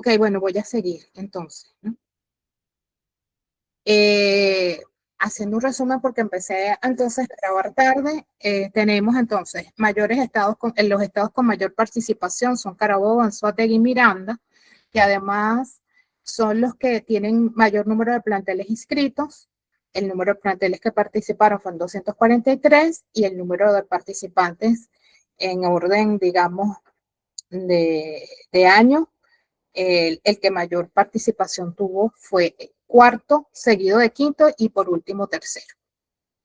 Ok, bueno, voy a seguir entonces, ¿no? Haciendo un resumen porque empecé entonces a grabar tarde, tenemos entonces mayores estados, los estados con mayor participación son Carabobo, Anzoátegui y Miranda, que además son los que tienen mayor número de planteles inscritos. El número de planteles que participaron fue en 243 y el número de participantes en orden, digamos, de año, el que mayor participación tuvo fue cuarto, seguido de quinto y por último tercero.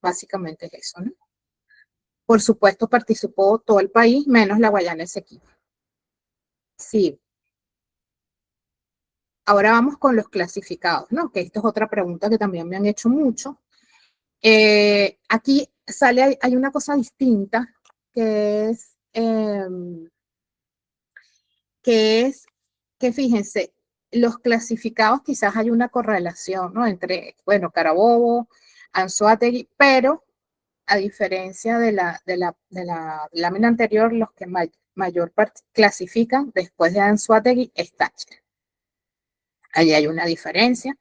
Básicamente es eso, ¿no? Por supuesto participó todo el país, menos la Guayana Esequiba. Sí. Ahora vamos con los clasificados, ¿no? Que esto es otra pregunta que también me han hecho mucho. Aquí sale, hay una cosa distinta que es, que fíjense, los clasificados quizás hay una correlación, ¿no? Entre, bueno, Carabobo, Anzoátegui, pero a diferencia de la lámina anterior, los que mayor clasifican después de Anzoátegui es Táchira. Ahí hay una diferencia.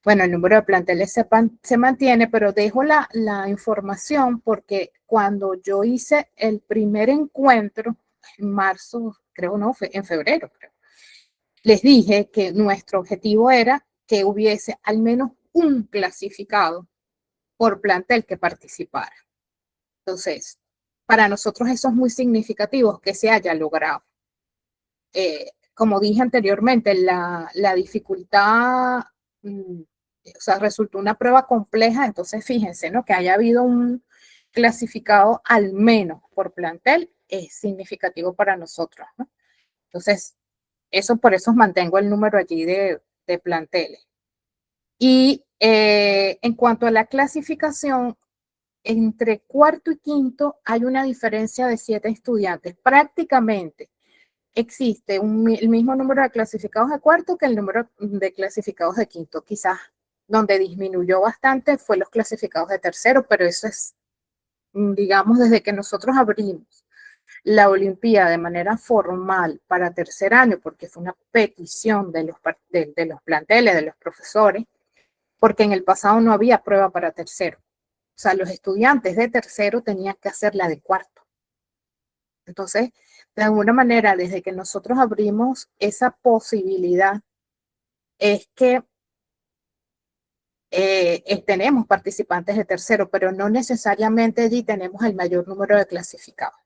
Bueno, el número de planteles se mantiene, pero dejo la información porque cuando yo hice el primer encuentro, en marzo, creo no, fue en febrero, creo, les dije que nuestro objetivo era que hubiese al menos un clasificado por plantel que participara. Entonces, para nosotros eso es muy significativo que se haya logrado. Como dije anteriormente, la dificultad, o sea, resultó una prueba compleja, entonces fíjense, ¿no? Que haya habido un clasificado al menos por plantel es significativo para nosotros, ¿no? Entonces, eso por eso mantengo el número allí de planteles. Y en cuanto a la clasificación, entre cuarto y quinto hay una diferencia de 7 estudiantes. Prácticamente existe el mismo número de clasificados de cuarto que el número de clasificados de quinto. Quizás donde disminuyó bastante fue los clasificados de tercero, pero eso es, digamos, desde que nosotros abrimos la Olimpiada de manera formal para tercer año, porque fue una petición de los planteles, de los profesores, porque en el pasado no había prueba para tercero. O sea, los estudiantes de tercero tenían que hacer la de cuarto. Entonces, de alguna manera, desde que nosotros abrimos esa posibilidad, es que tenemos participantes de tercero, pero no necesariamente allí tenemos el mayor número de clasificados.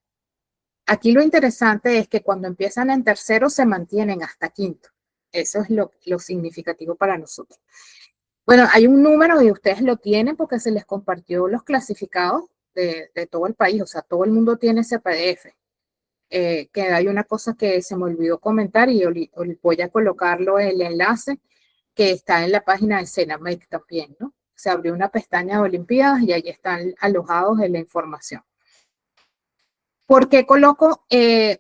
Aquí lo interesante es que cuando empiezan en tercero se mantienen hasta quinto. Eso es lo significativo para nosotros. Bueno, hay un número y ustedes lo tienen porque se les compartió los clasificados de todo el país, o sea, todo el mundo tiene ese PDF. Que hay una cosa que se me olvidó comentar y voy a colocarlo el enlace que está en la página de Senamec también, ¿no? Se abrió una pestaña de Olimpiadas y ahí están alojados en la información. ¿Por qué coloco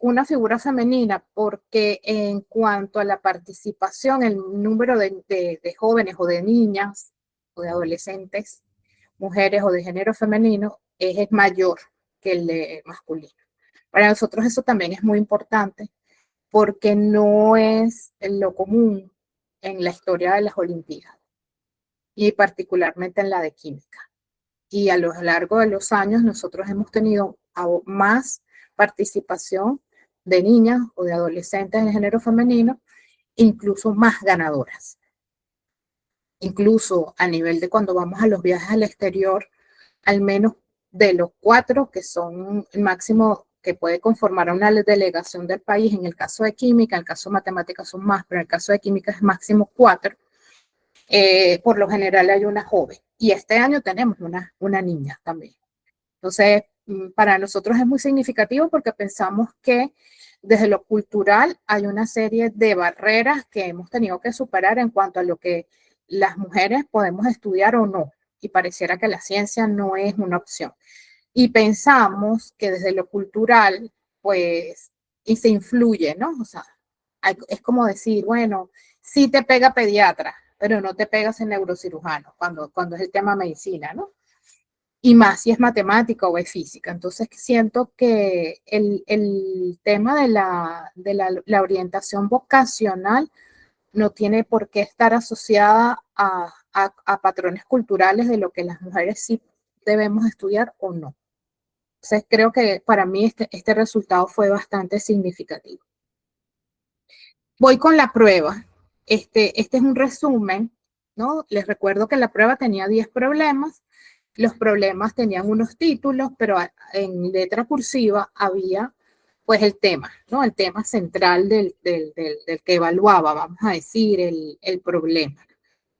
una figura femenina? Porque en cuanto a la participación, el número de jóvenes o de niñas o de adolescentes, mujeres o de género femenino, es mayor que el de masculino. Para nosotros eso también es muy importante porque no es lo común en la historia de las Olimpiadas y particularmente en la de química. Y a lo largo de los años nosotros hemos tenido más participación de niñas o de adolescentes de género femenino, incluso más ganadoras. Incluso a nivel de cuando vamos a los viajes al exterior, al menos de los 4 que son el máximo que puede conformar una delegación del país, en el caso de química, en el caso de matemáticas son más, pero en el caso de química es máximo 4, por lo general hay una joven. Y este año tenemos una niña también. Entonces, para nosotros es muy significativo porque pensamos que desde lo cultural hay una serie de barreras que hemos tenido que superar en cuanto a lo que las mujeres podemos estudiar o no. Y pareciera que la ciencia no es una opción. Y pensamos que desde lo cultural, pues, y se influye, ¿no? O sea, es como decir, bueno, sí te pega pediatra, pero no te pegas en neurocirujano, cuando es el tema medicina, ¿no? Y más si es matemática o es física. Entonces siento que el tema de la orientación vocacional no tiene por qué estar asociada a patrones culturales de lo que las mujeres sí debemos estudiar o no. Entonces, creo que para mí este resultado fue bastante significativo. Voy con la prueba. Este es un resumen, ¿no? Les recuerdo que la prueba tenía 10 problemas. Los problemas tenían unos títulos, pero en letra cursiva había pues el tema, ¿no? El tema central del que evaluaba, vamos a decir, el problema.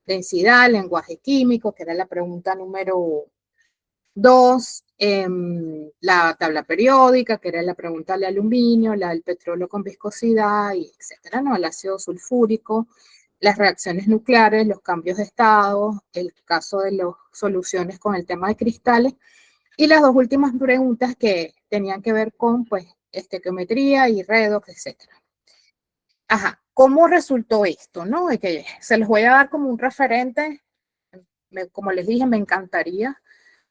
Densidad, lenguaje químico, que era la pregunta número 2, la tabla periódica, que era la pregunta del aluminio, la del petróleo con viscosidad, y etcétera, ¿no? El ácido sulfúrico, las reacciones nucleares, los cambios de estado, el caso de las soluciones con el tema de cristales, y las dos últimas preguntas que tenían que ver con, pues, estequiometría y redox, etcétera. Ajá, ¿cómo resultó esto, no? De que se los voy a dar como un referente, como les dije, me encantaría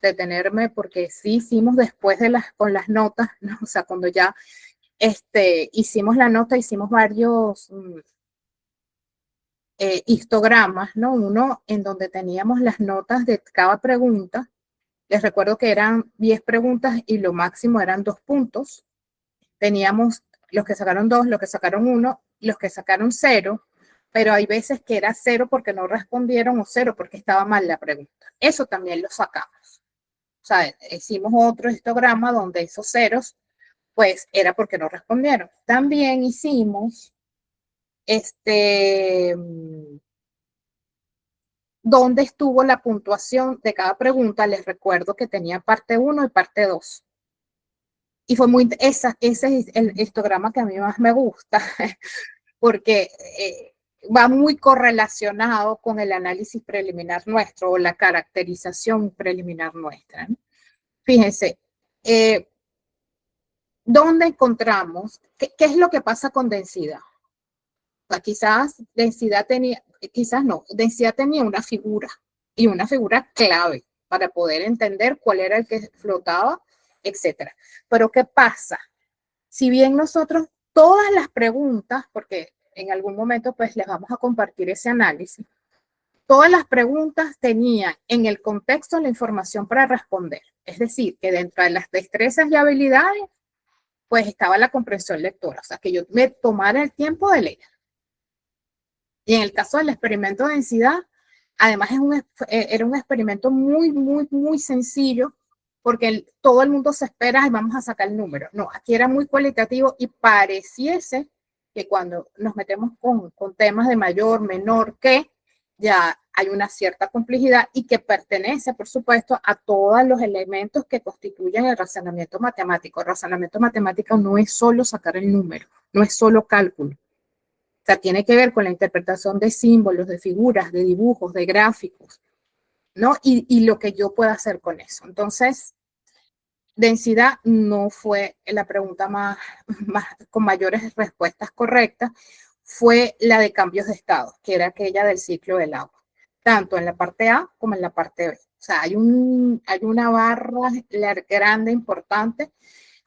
detenerme porque sí hicimos después con las notas, ¿no? O sea, cuando ya hicimos la nota, hicimos varios histogramas, ¿no? Uno en donde teníamos las notas de cada pregunta. Les recuerdo que eran 10 preguntas y lo máximo eran 2 puntos. Teníamos los que sacaron 2, los que sacaron 1, los que sacaron 0, pero hay veces que era 0 porque no respondieron o 0 porque estaba mal la pregunta. Eso también lo sacamos. O sea, hicimos otro histograma donde esos ceros, pues, era porque no respondieron. También hicimos, dónde estuvo la puntuación de cada pregunta. Les recuerdo que tenía parte 1 y parte 2. Y fue ese es el histograma que a mí más me gusta, porque va muy correlacionado con el análisis preliminar nuestro o la caracterización preliminar nuestra, ¿no? Fíjense, ¿dónde encontramos? ¿Qué es lo que pasa con densidad? O sea, densidad tenía una figura y una figura clave para poder entender cuál era el que flotaba, etcétera. Pero ¿qué pasa? Si bien nosotros todas las preguntas, porque en algún momento pues les vamos a compartir ese análisis, todas las preguntas tenían en el contexto la información para responder. Es decir, que dentro de las destrezas y habilidades pues estaba la comprensión lectora, o sea, que yo me tomara el tiempo de leer. Y en el caso del experimento de densidad, además era un experimento muy, muy, muy sencillo, porque todo el mundo se espera y vamos a sacar el número. No, aquí era muy cualitativo y pareciese que cuando nos metemos con temas de mayor, menor, que ya hay una cierta complejidad y que pertenece, por supuesto, a todos los elementos que constituyen el razonamiento matemático. El razonamiento matemático no es solo sacar el número, no es solo cálculo. O sea, tiene que ver con la interpretación de símbolos, de figuras, de dibujos, de gráficos, ¿no? Y lo que yo pueda hacer con eso. Entonces, densidad no fue la pregunta con mayores respuestas correctas, fue la de cambios de estado, que era aquella del ciclo del agua, tanto en la parte A como en la parte B. O sea, hay una barra grande, importante.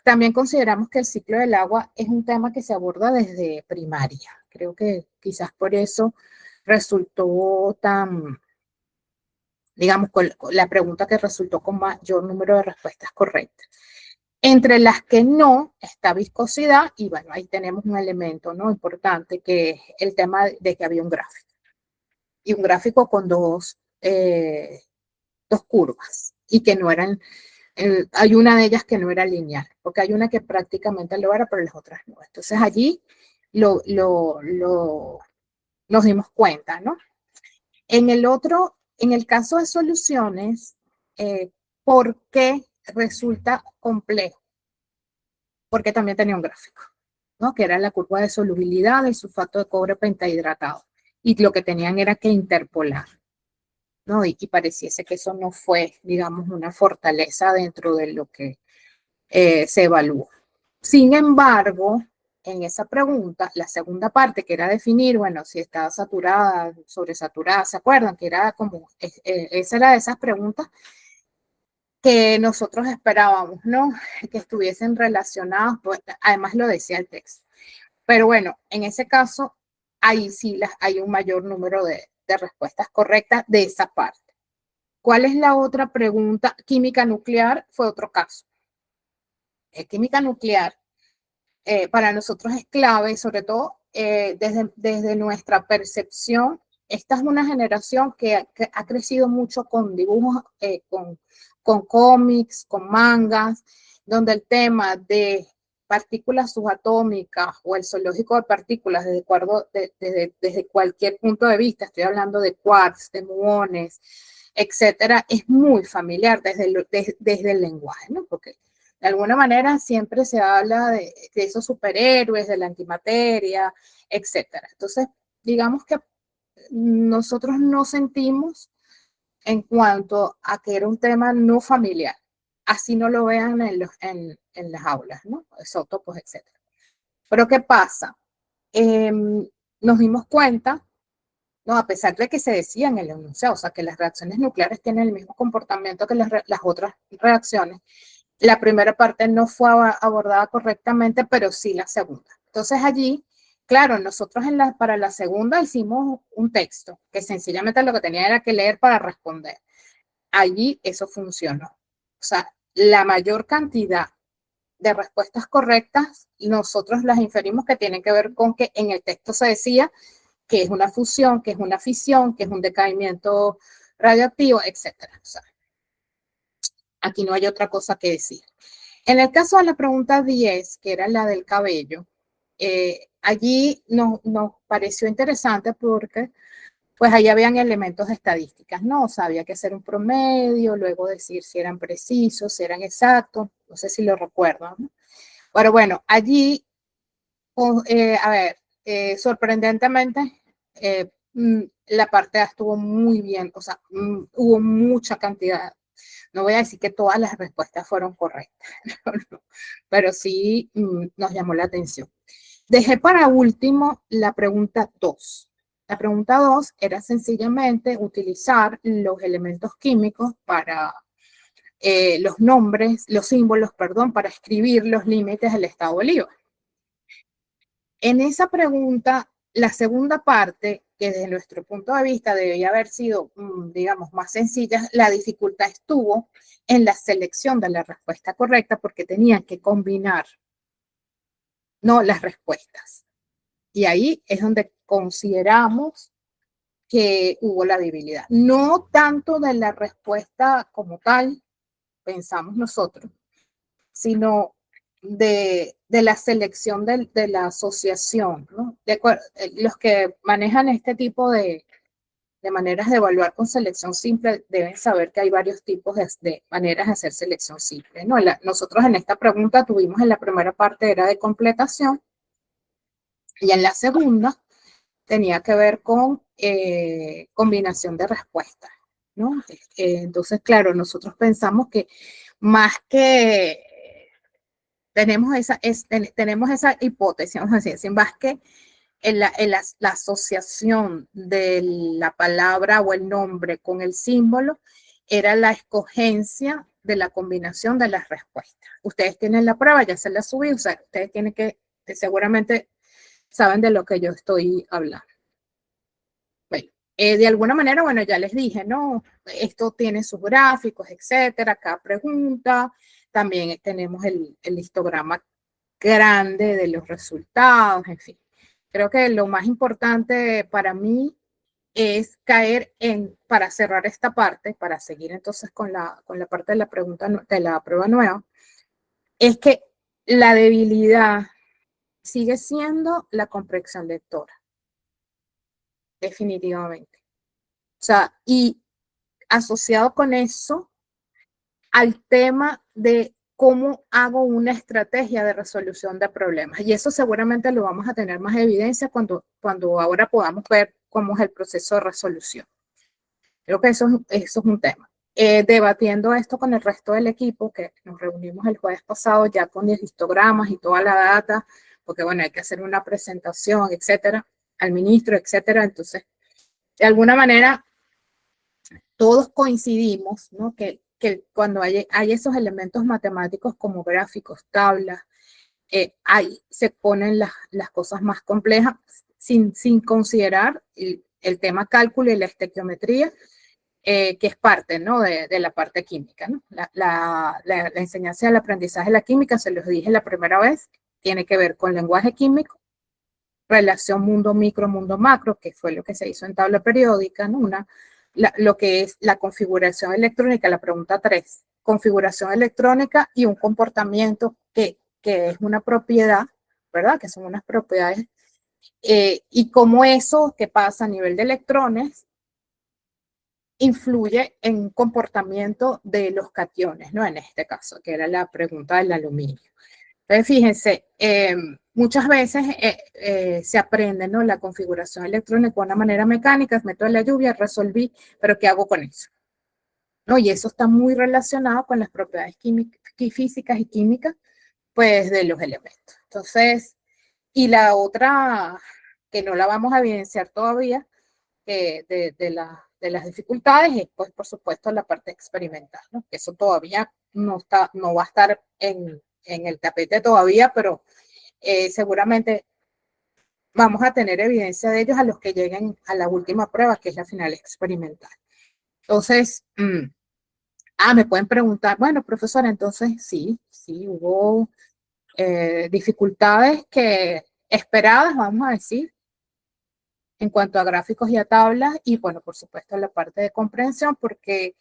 También consideramos que el ciclo del agua es un tema que se aborda desde primaria. Creo que quizás por eso resultó tan, digamos, con la pregunta que resultó con mayor número de respuestas correctas. Entre las que no está viscosidad, y bueno, ahí tenemos un elemento, ¿no?, importante, que es el tema de que había un gráfico. Y un gráfico con dos curvas, y que no eran, hay una de ellas que no era lineal, porque hay una que prácticamente lo era, pero las otras no. Entonces allí nos dimos cuenta, ¿no? En el caso de soluciones, ¿por qué resulta complejo? Porque también tenía un gráfico, ¿no?, que era la curva de solubilidad del sulfato de cobre pentahidratado. Y lo que tenían era que interpolar, ¿no? Y pareciese que eso no fue, digamos, una fortaleza dentro de lo que se evaluó. Sin embargo, en esa pregunta, la segunda parte, que era definir, bueno, si estaba saturada, sobresaturada, ¿se acuerdan? Que era como, esa era de esas preguntas que nosotros esperábamos, ¿no?, que estuviesen relacionadas, pues, además lo decía el texto. Pero bueno, en ese caso, ahí sí hay un mayor número de respuestas correctas de esa parte. ¿Cuál es la otra pregunta? Química nuclear fue otro caso. Química nuclear para nosotros es clave, sobre todo desde nuestra percepción. Esta es una generación que ha crecido mucho con dibujos, con cómics, con mangas, donde el tema de partículas subatómicas o el zoológico de partículas desde cualquier punto de vista, estoy hablando de quarks, de muones, etcétera, es muy familiar desde el lenguaje, ¿no? Porque de alguna manera siempre se habla de esos superhéroes, de la antimateria, etcétera. Entonces, digamos que nosotros no sentimos en cuanto a que era un tema no familiar. Así no lo vean en las aulas, ¿no? Isótopos, etcétera. Pero ¿qué pasa? Nos dimos cuenta, ¿no? A pesar de que se decía en el enunciado, o sea, que las reacciones nucleares tienen el mismo comportamiento que las otras reacciones, la primera parte no fue abordada correctamente, pero sí la segunda. Entonces allí, claro, nosotros para la segunda hicimos un texto que sencillamente lo que tenía era que leer para responder. Allí eso funcionó. O sea, la mayor cantidad de respuestas correctas, nosotros las inferimos que tienen que ver con que en el texto se decía que es una fusión, que es una fisión, que es un decaimiento radioactivo, etcétera. O sea, aquí no hay otra cosa que decir. En el caso de la pregunta 10, que era la del cabello, allí nos pareció interesante porque pues ahí habían elementos de estadísticas, ¿no? O sea, había que hacer un promedio, luego decir si eran precisos, si eran exactos, no sé si lo recuerdan, ¿no? Pero bueno, allí, a ver, sorprendentemente, la parte A estuvo muy bien, o sea, hubo mucha cantidad. No voy a decir que todas las respuestas fueron correctas, no, pero sí nos llamó la atención. Dejé para último la pregunta 2. La pregunta 2 era sencillamente utilizar los elementos químicos para los nombres, los símbolos, perdón, para escribir los límites del estado Bolívar. En esa pregunta, la segunda parte, que desde nuestro punto de vista debía haber sido, digamos, más sencilla, la dificultad estuvo en la selección de la respuesta correcta porque tenían que combinar, no las respuestas. Y ahí es donde consideramos que hubo la debilidad. No tanto de la respuesta como tal, pensamos nosotros, sino de la selección de la asociación, ¿no? Los que manejan este tipo de maneras de evaluar con selección simple deben saber que hay varios tipos de maneras de hacer selección simple, ¿no? Nosotros en esta pregunta tuvimos en la primera parte era de completación y en la segunda tenía que ver con combinación de respuestas, ¿no? Entonces, claro, nosotros pensamos que más que tenemos esa hipótesis, vamos a decir, sin más que la asociación de la palabra o el nombre con el símbolo era la escogencia de la combinación de las respuestas. Ustedes tienen la prueba, ya se la subí, o sea, ustedes tienen que seguramente saben de lo que yo estoy hablando. Bueno, de alguna manera, bueno, ya les dije, ¿no? Esto tiene sus gráficos, etcétera, cada pregunta. También tenemos el histograma grande de los resultados, en fin. Creo que lo más importante para mí es caer para cerrar esta parte, para seguir entonces con la parte de la pregunta, de la prueba nueva, es que la debilidad sigue siendo la comprensión lectora, definitivamente. O sea, y asociado con eso al tema de cómo hago una estrategia de resolución de problemas. Y eso seguramente lo vamos a tener más evidencia cuando ahora podamos ver cómo es el proceso de resolución. Creo que eso es un tema. Debatiendo esto con el resto del equipo, que nos reunimos el jueves pasado ya con los histogramas y toda la data, porque bueno, hay que hacer una presentación, etcétera, al ministro, etcétera. Entonces, de alguna manera, todos coincidimos, ¿no? Que cuando hay esos elementos matemáticos como gráficos, tablas, ahí se ponen las cosas más complejas. sin considerar el tema cálculo y la estequiometría, que es parte, ¿no? de la parte química, ¿no? La enseñanza del aprendizaje de la química, se los dije la primera vez, tiene que ver con lenguaje químico, relación mundo micro, mundo macro, que fue lo que se hizo en tabla periódica, ¿no? Lo que es la configuración electrónica, la pregunta 3, configuración electrónica y un comportamiento que es una propiedad, ¿verdad? Que son unas propiedades, y cómo eso que pasa a nivel de electrones influye en un comportamiento de los cationes, ¿no? En este caso, que era la pregunta del aluminio. Entonces, fíjense, muchas veces se aprende, ¿no? La configuración electrónica de una manera mecánica, meto la lluvia, resolví, pero ¿qué hago con eso? ¿No? Y eso está muy relacionado con las propiedades físicas y químicas, pues, de los elementos. Entonces, y la otra, que no la vamos a evidenciar todavía, de las dificultades es, pues, por supuesto, la parte experimental, ¿no? Que eso todavía no va a estar en el tapete todavía, pero seguramente vamos a tener evidencia de ellos a los que lleguen a la última prueba, que es la final experimental. Entonces, me pueden preguntar, bueno, profesora, entonces sí, hubo dificultades que esperadas, vamos a decir, en cuanto a gráficos y a tablas, y bueno, por supuesto, la parte de comprensión, porque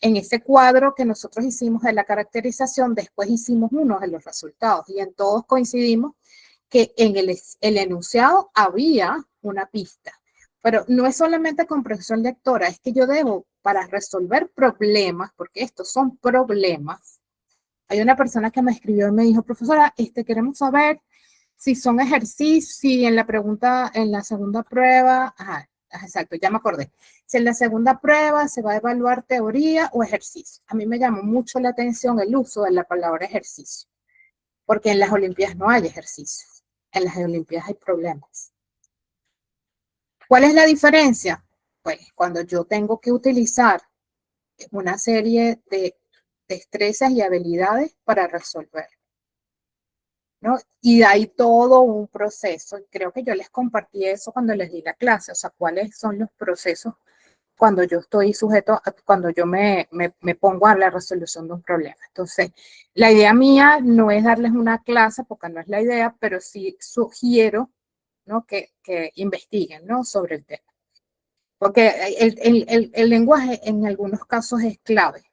en ese cuadro que nosotros hicimos de la caracterización, después hicimos uno de los resultados, y en todos coincidimos que en el enunciado había una pista. Pero no es solamente comprensión lectora, es que yo debo, para resolver problemas, porque estos son problemas. Hay una persona que me escribió y me dijo, profesora, queremos saber si son ejercicios, si en la pregunta, en la segunda prueba, exacto, ya me acordé. Si en la segunda prueba se va a evaluar teoría o ejercicio. A mí me llamó mucho la atención el uso de la palabra ejercicio, porque en las Olimpiadas no hay ejercicios, en las Olimpiadas hay problemas. ¿Cuál es la diferencia? Pues cuando yo tengo que utilizar una serie de destrezas y habilidades para resolver, ¿no? Y hay todo un proceso. Creo que yo les compartí eso cuando les di la clase, o sea, cuáles son los procesos cuando yo estoy sujeto, cuando yo me pongo a la resolución de un problema. Entonces, la idea mía no es darles una clase, porque no es la idea, pero sí sugiero, ¿no? que investiguen, ¿no? sobre el tema. Porque el lenguaje en algunos casos es clave,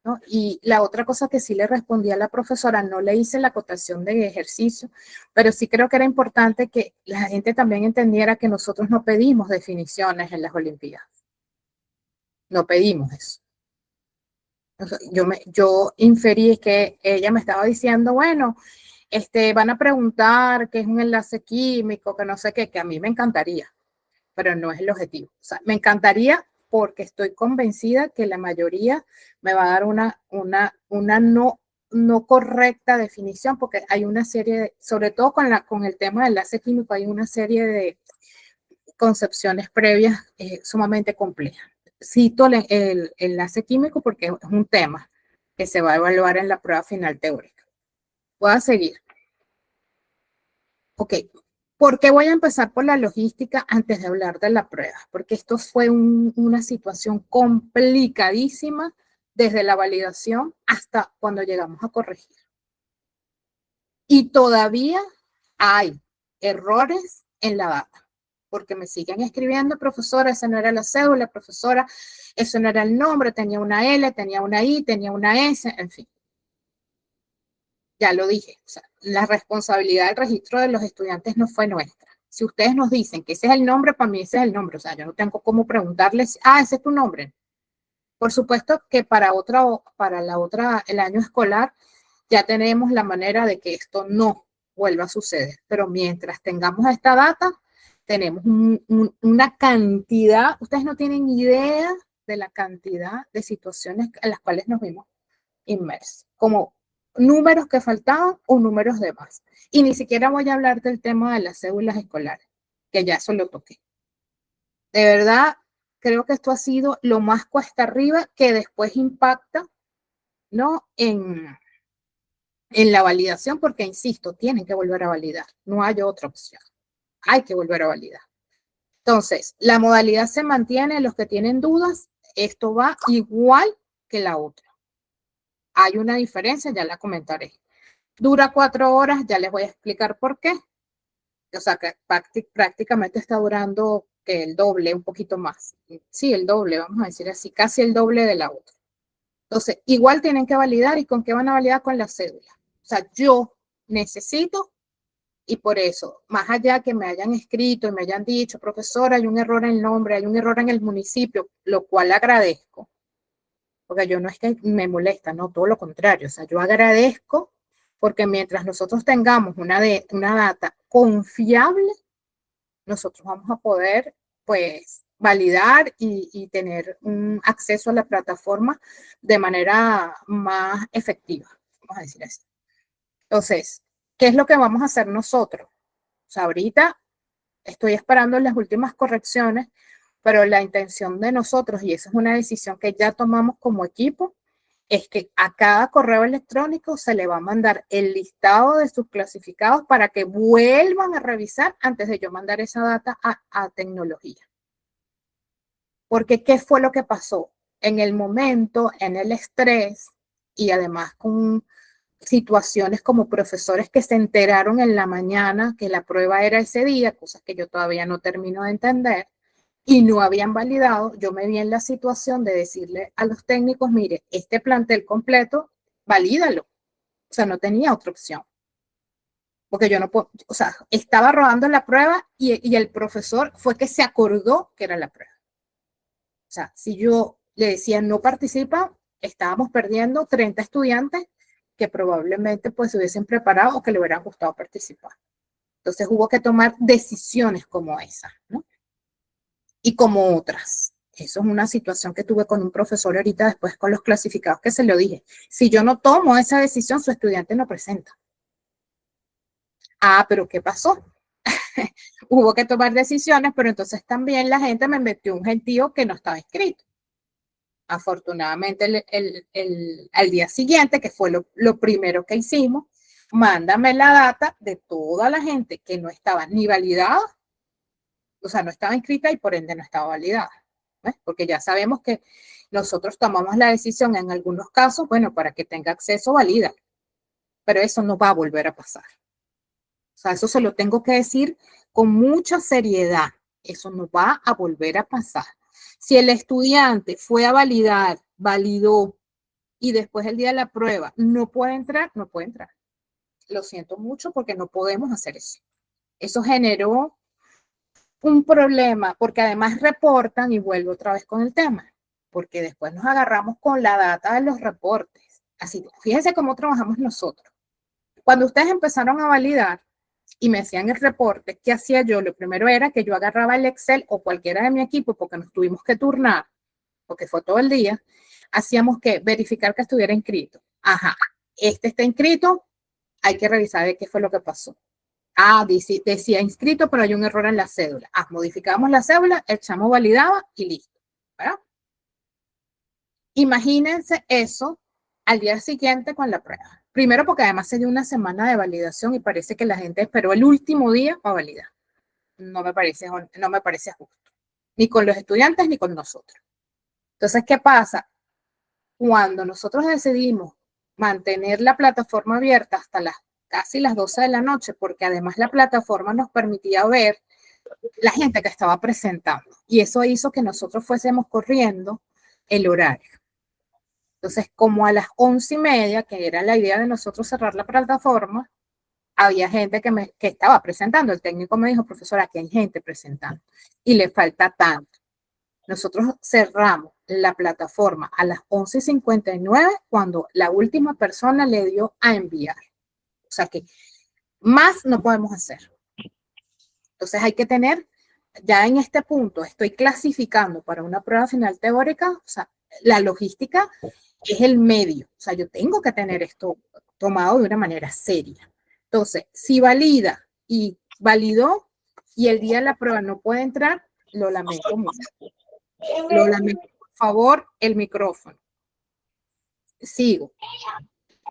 ¿no? Y la otra cosa que sí le respondí a la profesora, no le hice la acotación de ejercicio, pero sí creo que era importante que la gente también entendiera que nosotros no pedimos definiciones en las Olimpiadas. No pedimos eso. Yo inferí que ella me estaba diciendo, bueno, van a preguntar qué es un enlace químico, que no sé qué, que a mí me encantaría, pero no es el objetivo. O sea, me encantaría porque estoy convencida que la mayoría me va a dar una no correcta definición, porque hay una serie de, sobre todo con el tema del enlace químico, hay una serie de concepciones previas sumamente complejas. Cito el enlace químico porque es un tema que se va a evaluar en la prueba final teórica. Voy a seguir. Ok, ¿por qué voy a empezar por la logística antes de hablar de la prueba? Porque esto fue una situación complicadísima desde la validación hasta cuando llegamos a corregir. Y todavía hay errores en la data, porque me siguen escribiendo, profesora, esa no era la cédula, profesora, eso no era el nombre, tenía una L, tenía una I, tenía una S, en fin. Ya lo dije, o sea, la responsabilidad del registro de los estudiantes no fue nuestra. Si ustedes nos dicen que ese es el nombre, para mí ese es el nombre, o sea, yo no tengo cómo preguntarles, ese es tu nombre. Por supuesto que el año escolar, ya tenemos la manera de que esto no vuelva a suceder. Pero mientras tengamos esta data, tenemos una cantidad, ustedes no tienen idea de la cantidad de situaciones en las cuales nos vimos inmersos, como números que faltaban o números de más. Y ni siquiera voy a hablar del tema de las cédulas escolares, que ya eso lo toqué. De verdad, creo que esto ha sido lo más cuesta arriba, que después impacta, ¿no? en la validación, porque insisto, tienen que volver a validar, no hay otra opción. hay que volver a validar. Entonces, la modalidad se mantiene, los que tienen dudas, esto va igual que la otra. Hay una diferencia, ya la comentaré. Dura 4 horas, ya les voy a explicar por qué. O sea, que prácticamente está durando que el doble, un poquito más. Sí, el doble, vamos a decir así, casi el doble de la otra. Entonces, igual tienen que validar. ¿Y con qué van a validar? Con la cédula. O sea, yo necesito, y por eso, más allá que me hayan escrito y me hayan dicho, profesor, hay un error en el nombre, hay un error en el municipio, lo cual agradezco, porque yo no es que me molesta, no, todo lo contrario. O sea, yo agradezco porque mientras nosotros tengamos una data confiable, nosotros vamos a poder, pues, validar y tener un acceso a la plataforma de manera más efectiva, vamos a decir así. Entonces, ¿qué es lo que vamos a hacer nosotros? O sea, ahorita estoy esperando las últimas correcciones, pero la intención de nosotros, y esa es una decisión que ya tomamos como equipo, es que a cada correo electrónico se le va a mandar el listado de sus clasificados para que vuelvan a revisar antes de yo mandar esa data a tecnología. Porque, ¿qué fue lo que pasó? En el momento, en el estrés y además con situaciones como profesores que se enteraron en la mañana que la prueba era ese día, cosas que yo todavía no termino de entender, y no habían validado, yo me vi en la situación de decirle a los técnicos, mire, este plantel completo, valídalo. O sea, no tenía otra opción. Porque yo no puedo, o sea, estaba rodando la prueba y el profesor fue que se acordó que era la prueba. O sea, si yo le decía no participa, estábamos perdiendo 30 estudiantes que probablemente pues se hubiesen preparado o que le hubieran gustado participar. Entonces hubo que tomar decisiones como esa, ¿no? Y como otras. Eso es una situación que tuve con un profesor ahorita después con los clasificados que se lo dije. Si yo no tomo esa decisión, su estudiante no presenta. Ah, pero ¿qué pasó? Hubo que tomar decisiones, pero entonces también la gente me metió un gentío que no estaba inscrito. Afortunadamente, al día siguiente, que fue lo primero que hicimos, mándame la data de toda la gente que no estaba ni validada, o sea, no estaba inscrita y por ende no estaba validada. ¿Ves? Porque ya sabemos que nosotros tomamos la decisión en algunos casos, bueno, para que tenga acceso, valida, pero eso no va a volver a pasar. O sea, eso se lo tengo que decir con mucha seriedad. Eso no va a volver a pasar. Si el estudiante fue a validar, validó y después el día de la prueba no puede entrar, no puede entrar. Lo siento mucho porque no podemos hacer eso. Eso generó un problema porque además reportan y vuelvo otra vez con el tema, porque después nos agarramos con la data de los reportes. Así, fíjense cómo trabajamos nosotros. Cuando ustedes empezaron a validar, y me hacían el reporte, ¿qué hacía yo? Lo primero era que yo agarraba el Excel o cualquiera de mi equipo, porque nos tuvimos que turnar, porque fue todo el día, hacíamos que verificar que estuviera inscrito. Ajá, este está inscrito, hay que revisar de qué fue lo que pasó. Ah, decía inscrito, pero hay un error en la cédula. Ah, modificamos la cédula, el chamo validaba y listo. ¿Verdad? Imagínense eso al día siguiente con la prueba. Primero porque además se dio una semana de validación y parece que la gente esperó el último día para validar. No me parece justo. Ni con los estudiantes ni con nosotros. Entonces, ¿qué pasa? Cuando nosotros decidimos mantener la plataforma abierta hasta casi las 12 de la noche, porque además la plataforma nos permitía ver la gente que estaba presentando. Y eso hizo que nosotros fuésemos corriendo el horario. Entonces, como a las 11:30, que era la idea de nosotros cerrar la plataforma, había gente que estaba presentando. El técnico me dijo, profesora, aquí hay gente presentando y le falta tanto. Nosotros cerramos la plataforma a las 11:59 cuando la última persona le dio a enviar. O sea que más no podemos hacer. Entonces hay que tener, ya en este punto estoy clasificando para una prueba final teórica, o sea, la logística es el medio. O sea, yo tengo que tener esto tomado de una manera seria. Entonces, si valida y validó y el día de la prueba no puede entrar, lo lamento mucho. Lo lamento. Por favor, el micrófono. Sigo.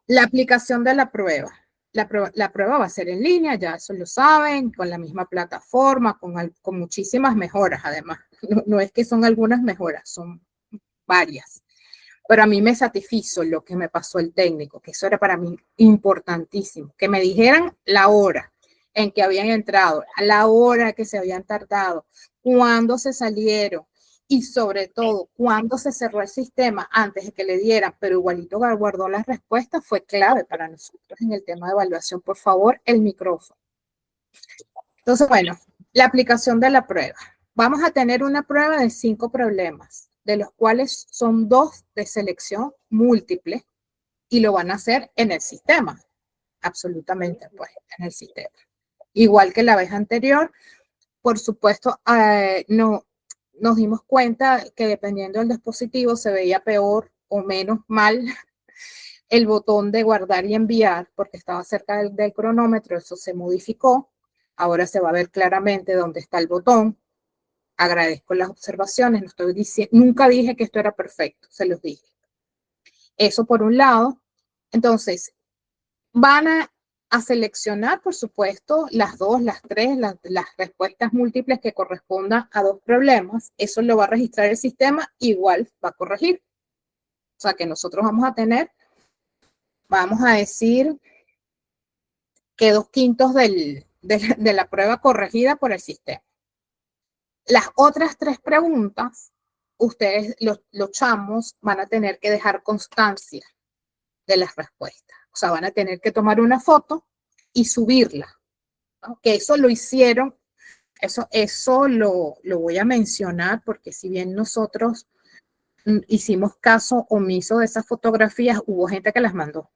La aplicación de la prueba. la prueba va a ser en línea, ya eso lo saben, con la misma plataforma, con muchísimas mejoras además. No es que son algunas mejoras, son varias. Pero a mí me satisfizo lo que me pasó el técnico, que eso era para mí importantísimo, que me dijeran la hora en que habían entrado, a la hora que se habían tardado, cuándo se salieron y sobre todo cuándo se cerró el sistema antes de que le dieran, pero igualito guardó las respuestas, fue clave para nosotros en el tema de evaluación. Por favor, el micrófono. Entonces, bueno, la aplicación de la prueba. Vamos a tener una prueba de 5 problemas, de los cuales son 2 de selección múltiple y lo van a hacer en el sistema, absolutamente, pues, en el sistema. Igual que la vez anterior, por supuesto, no, nos dimos cuenta que dependiendo del dispositivo se veía peor o menos mal el botón de guardar y enviar, porque estaba cerca del cronómetro, eso se modificó. Ahora se va a ver claramente dónde está el botón. Agradezco las observaciones, no estoy diciendo, nunca dije que esto era perfecto, se los dije. Eso por un lado. Entonces, van a seleccionar, por supuesto, las 2, las 3, las respuestas múltiples que correspondan a 2 problemas. Eso lo va a registrar el sistema, igual va a corregir. O sea que nosotros vamos a tener, vamos a decir que 2/5 de la prueba corregida por el sistema. Las otras 3 preguntas, ustedes, los chamos, van a tener que dejar constancia de las respuestas. O sea, van a tener que tomar una foto y subirla, ¿no? Que eso lo hicieron, eso lo voy a mencionar porque si bien nosotros hicimos caso omiso de esas fotografías, hubo gente que las mandó.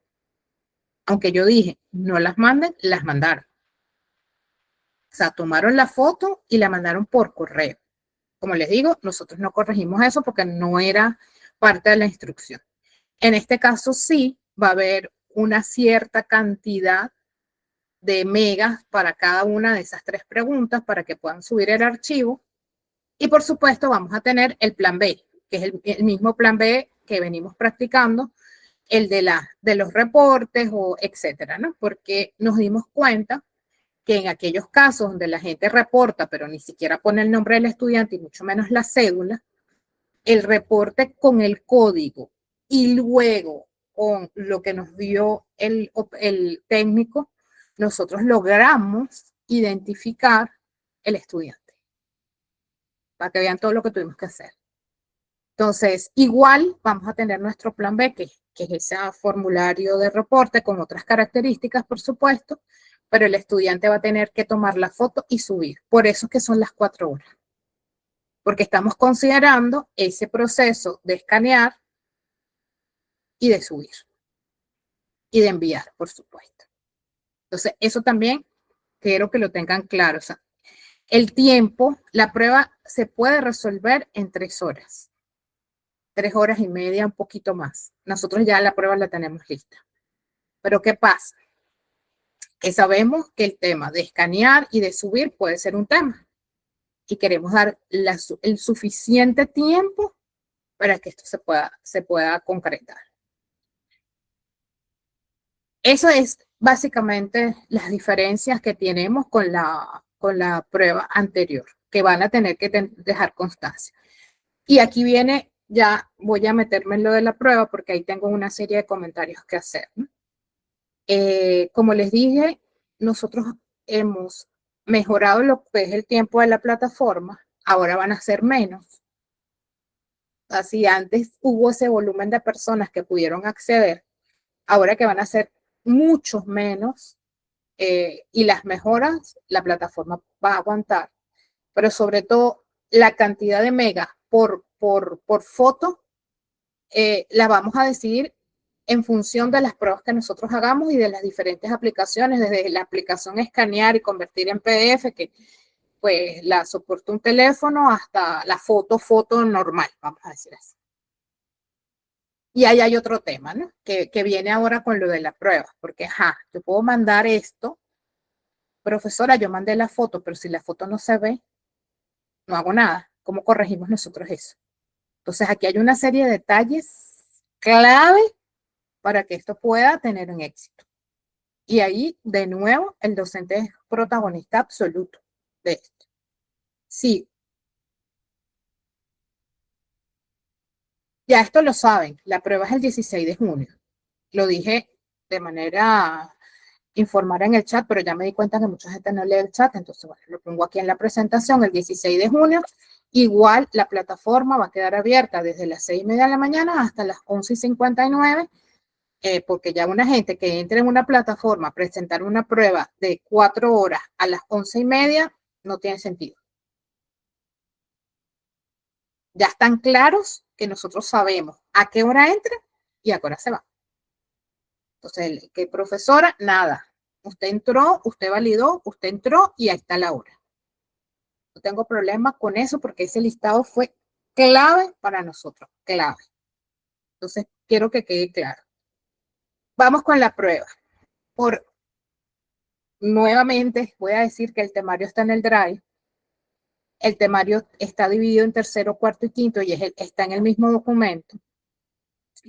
Aunque yo dije, no las manden, las mandaron. O sea, tomaron la foto y la mandaron por correo. Como les digo, nosotros no corregimos eso porque no era parte de la instrucción. En este caso sí va a haber una cierta cantidad de megas para cada una de esas 3 preguntas para que puedan subir el archivo. Y por supuesto vamos a tener el plan B, que es el mismo plan B que venimos practicando, el de los reportes o etcétera, ¿no? Porque nos dimos cuenta que en aquellos casos donde la gente reporta, pero ni siquiera pone el nombre del estudiante y mucho menos la cédula, el reporte con el código y luego con lo que nos dio el técnico, nosotros logramos identificar el estudiante, para que vean todo lo que tuvimos que hacer. Entonces, igual vamos a tener nuestro plan B, que es ese formulario de reporte con otras características, por supuesto, pero el estudiante va a tener que tomar la foto y subir. Por eso es que son las 4 horas. Porque estamos considerando ese proceso de escanear y de subir. Y de enviar, por supuesto. Entonces, eso también quiero que lo tengan claro. O sea, el tiempo, la prueba se puede resolver en 3 horas. 3 horas y media, un poquito más. Nosotros ya la prueba la tenemos lista. Pero ¿qué pasa? Que sabemos que el tema de escanear y de subir puede ser un tema. Y queremos dar el suficiente tiempo para que esto se pueda concretar. Eso es básicamente las diferencias que tenemos con la prueba anterior, que van a tener que dejar constancia. Y aquí viene, ya voy a meterme en lo de la prueba porque ahí tengo una serie de comentarios que hacer, ¿no? Como les dije, nosotros hemos mejorado lo que es el tiempo de la plataforma, ahora van a ser menos. Así antes hubo ese volumen de personas que pudieron acceder, ahora que van a ser muchos menos y las mejoras, la plataforma va a aguantar. Pero sobre todo la cantidad de megas por foto la vamos a decidir en función de las pruebas que nosotros hagamos y de las diferentes aplicaciones, desde la aplicación escanear y convertir en PDF, que pues la soporta un teléfono, hasta la foto normal, vamos a decir así. Y ahí hay otro tema, ¿no? Que viene ahora con lo de la prueba, porque, yo puedo mandar esto, profesora, yo mandé la foto, pero si la foto no se ve, no hago nada. ¿Cómo corregimos nosotros eso? Entonces, aquí hay una serie de detalles clave para que esto pueda tener un éxito. Y ahí, de nuevo, el docente es protagonista absoluto de esto. Sí, ya esto lo saben, la prueba es el 16 de junio. Lo dije de manera informar en el chat, pero ya me di cuenta que mucha gente no lee el chat, entonces bueno, lo pongo aquí en la presentación el 16 de junio. Igual la plataforma va a quedar abierta desde las 6:30 de la mañana hasta las 11:59, porque ya una gente que entre en una plataforma a presentar una prueba de 4 horas a las 11:30 no tiene sentido. Ya están claros que nosotros sabemos a qué hora entra y a qué hora se va. Entonces, que profesora, nada. Usted entró, usted validó, usted entró y ahí está la hora. No tengo problema con eso porque ese listado fue clave para nosotros, clave. Entonces, quiero que quede claro. Vamos con la prueba. Por nuevamente, voy a decir que el temario está en el Drive. El temario está dividido en tercero, cuarto y quinto y está en el mismo documento.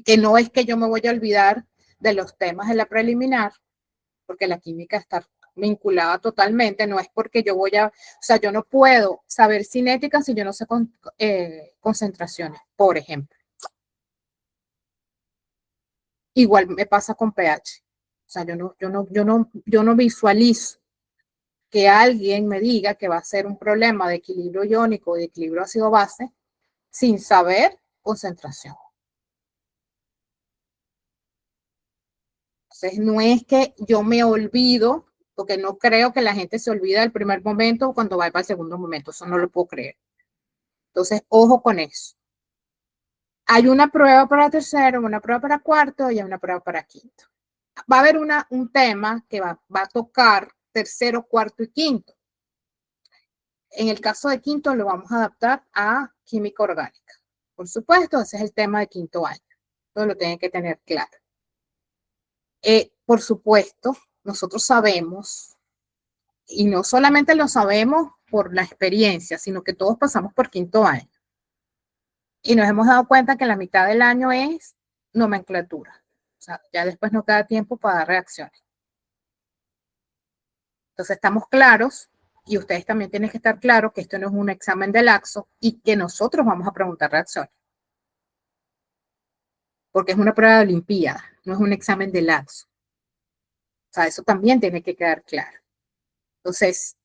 Que no es que yo me voy a olvidar de los temas de la preliminar, porque la química está vinculada totalmente, no es porque yo voy a, o sea, yo no puedo saber cinética si yo no sé concentraciones, por ejemplo. Igual me pasa con pH. O sea, yo no visualizo que alguien me diga que va a ser un problema de equilibrio iónico y de equilibrio ácido-base sin saber concentración. Entonces, no es que yo me olvido, porque no creo que la gente se olvida del primer momento cuando va para el segundo momento. Eso no lo puedo creer. Entonces, ojo con eso. Hay una prueba para tercero, una prueba para cuarto y una prueba para quinto. Va a haber un tema que va a tocar tercero, cuarto y quinto. En el caso de quinto lo vamos a adaptar a química orgánica. Por supuesto, ese es el tema de quinto año. Entonces lo tienen que tener claro. Por supuesto, nosotros sabemos, y no solamente lo sabemos por la experiencia, sino que todos pasamos por quinto año. Y nos hemos dado cuenta que la mitad del año es nomenclatura. O sea, ya después no queda tiempo para dar reacciones. Entonces estamos claros, y ustedes también tienen que estar claros que esto no es un examen de laxo y que nosotros vamos a preguntar reacciones. Porque es una prueba de Olimpiada, no es un examen de laxo. O sea, eso también tiene que quedar claro. Entonces,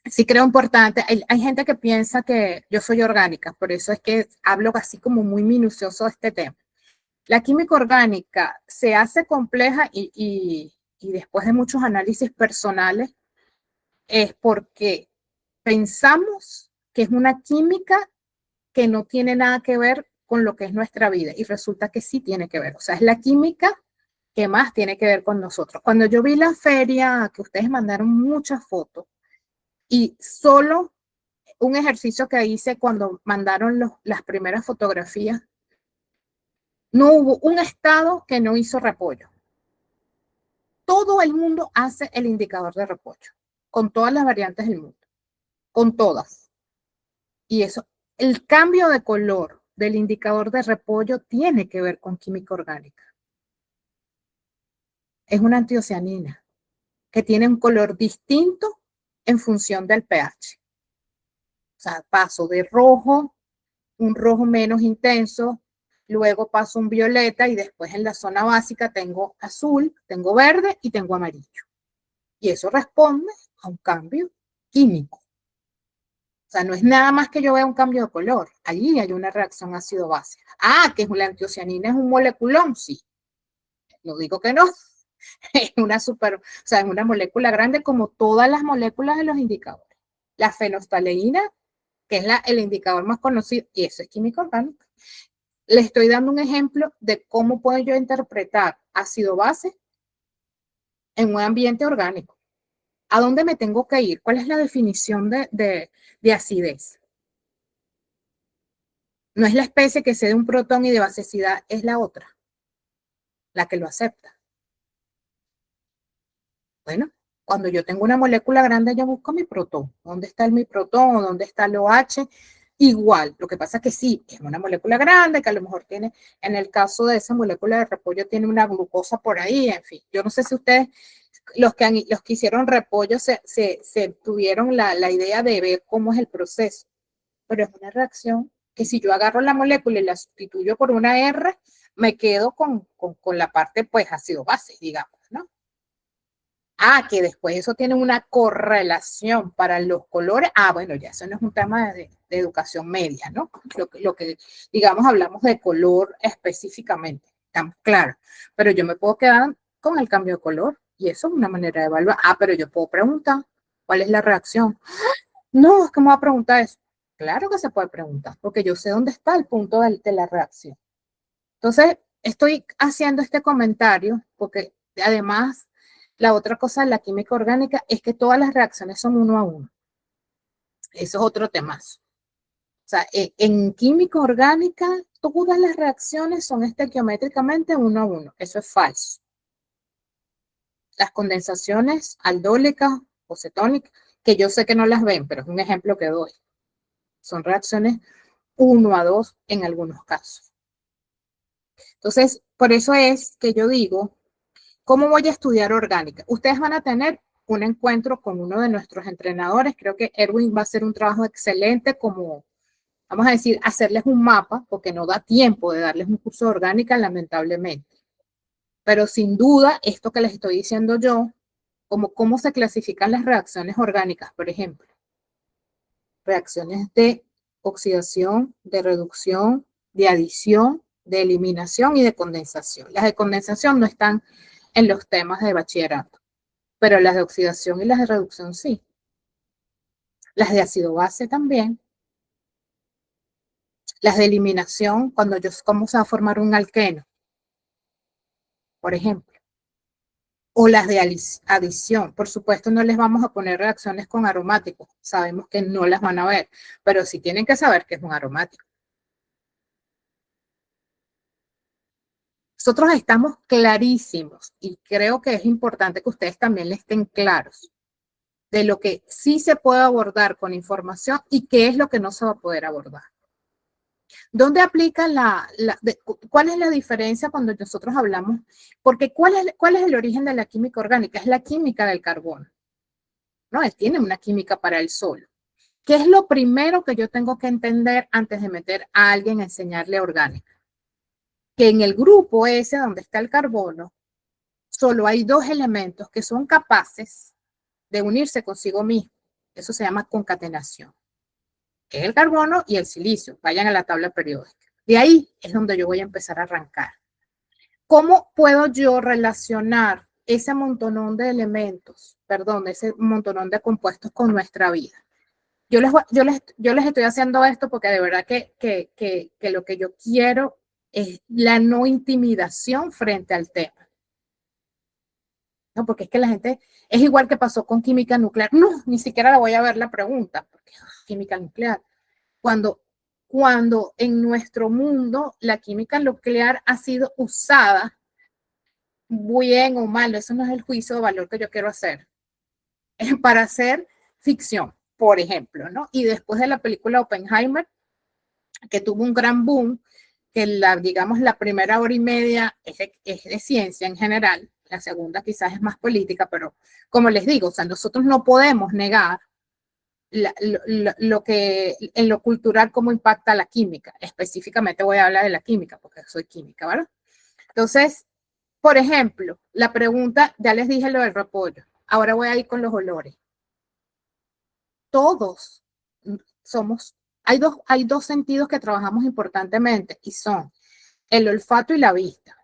sí creo importante, hay gente que piensa que yo soy orgánica, por eso es que hablo así como muy minucioso de este tema. La química orgánica se hace compleja y después de muchos análisis personales es porque pensamos que es una química que no tiene nada que ver con lo que es nuestra vida y resulta que sí tiene que ver. O sea, es la química que más tiene que ver con nosotros. Cuando yo vi la feria, que ustedes mandaron muchas fotos y solo un ejercicio que hice cuando mandaron las primeras fotografías, no hubo un estado que no hizo repollo. Todo el mundo hace el indicador de repollo, con todas las variantes del mundo, con todas. Y eso, el cambio de color del indicador de repollo tiene que ver con química orgánica. Es una antocianina que tiene un color distinto en función del pH. O sea, paso de rojo, un rojo menos intenso, luego paso un violeta y después en la zona básica tengo azul, tengo verde y tengo amarillo. Y eso responde a un cambio químico. O sea, no es nada más que yo vea un cambio de color. Allí hay una reacción ácido-base. Ah, que la antocianina es un moleculón, sí. No digo que no. Es una super, o sea, es una molécula grande como todas las moléculas de los indicadores. La fenolftaleína, que es el indicador más conocido, y eso es química orgánica. Le estoy dando un ejemplo de cómo puedo yo interpretar ácido-base en un ambiente orgánico. ¿A dónde me tengo que ir? ¿Cuál es la definición de acidez? No es la especie que cede un protón y de basecidad, es la otra, la que lo acepta. Bueno, cuando yo tengo una molécula grande, yo busco mi protón. ¿Dónde está mi protón o dónde está el OH? igual. Lo que pasa es que sí, es una molécula grande, que a lo mejor tiene, en el caso de esa molécula de repollo, tiene una glucosa por ahí, en fin. Yo no sé si ustedes, los que hicieron repollo, se tuvieron la idea de ver cómo es el proceso, pero es una reacción que si yo agarro la molécula y la sustituyo por una R, me quedo con la parte, pues, ácido-base, digamos, ¿no? Ah, que después eso tiene una correlación para los colores. Ah, bueno, ya eso no es un tema de educación media, ¿no? Lo que, digamos, hablamos de color específicamente, estamos claros. Pero yo me puedo quedar con el cambio de color y eso es una manera de evaluar. Ah, pero yo puedo preguntar cuál es la reacción. No, es que me va a preguntar eso. Claro que se puede preguntar, porque yo sé dónde está el punto de la reacción. Entonces, estoy haciendo este comentario porque además la otra cosa de la química orgánica es que todas las reacciones son uno a uno. Eso es otro tema. O sea, en química orgánica todas las reacciones son estequiométricamente uno a uno. Eso es falso. Las condensaciones aldólicas o cetónicas, que yo sé que no las ven, pero es un ejemplo que doy. Son reacciones 1 a 2 en algunos casos. Entonces, por eso es que yo digo, ¿cómo voy a estudiar orgánica? Ustedes van a tener un encuentro con uno de nuestros entrenadores. Creo que Erwin va a hacer un trabajo excelente como, vamos a decir, hacerles un mapa, porque no da tiempo de darles un curso de orgánica, lamentablemente. Pero sin duda, esto que les estoy diciendo yo, como cómo se clasifican las reacciones orgánicas, por ejemplo, reacciones de oxidación, de reducción, de adición, de eliminación y de condensación. Las de condensación no están en los temas de bachillerato, pero las de oxidación y las de reducción sí. Las de ácido base también. Las de eliminación, cuando yo, cómo se va a formar un alqueno, por ejemplo. O las de adición. Por supuesto, no les vamos a poner reacciones con aromáticos. Sabemos que no las van a ver, pero sí tienen que saber que es un aromático. Nosotros estamos clarísimos y creo que es importante que ustedes también estén claros de lo que sí se puede abordar con información y qué es lo que no se va a poder abordar. ¿Dónde aplica cuál es la diferencia cuando nosotros hablamos? Porque ¿cuál es el origen de la química orgánica? Es la química del carbono, ¿no? Él tiene una química para el solo. ¿Qué es lo primero que yo tengo que entender antes de meter a alguien a enseñarle orgánica? Que en el grupo ese donde está el carbono, solo hay dos elementos que son capaces de unirse consigo mismo. Eso se llama concatenación, que es el carbono y el silicio. Vayan a la tabla periódica. De ahí es donde yo voy a empezar a arrancar. ¿Cómo puedo yo relacionar ese montonón de elementos, perdón, ese montonón de compuestos con nuestra vida? Yo les estoy haciendo esto porque de verdad que lo que yo quiero es la no intimidación frente al tema. ¿No? Porque es que la gente, es igual que pasó con química nuclear. No, ni siquiera la voy a ver la pregunta, porque química nuclear. Cuando en nuestro mundo la química nuclear ha sido usada, bien o mal, eso no es el juicio de valor que yo quiero hacer, para hacer ficción, por ejemplo, ¿no? Y después de la película Oppenheimer, que tuvo un gran boom, que digamos, la primera hora y media es de ciencia en general, la segunda quizás es más política, pero como les digo, o sea, nosotros no podemos negar lo que en lo cultural cómo impacta la química. Específicamente voy a hablar de la química porque soy química, ¿verdad? Entonces, por ejemplo, la pregunta, ya les dije lo del repollo, ahora voy a ir con los olores. Todos somos, hay dos sentidos que trabajamos importantemente y son el olfato y la vista.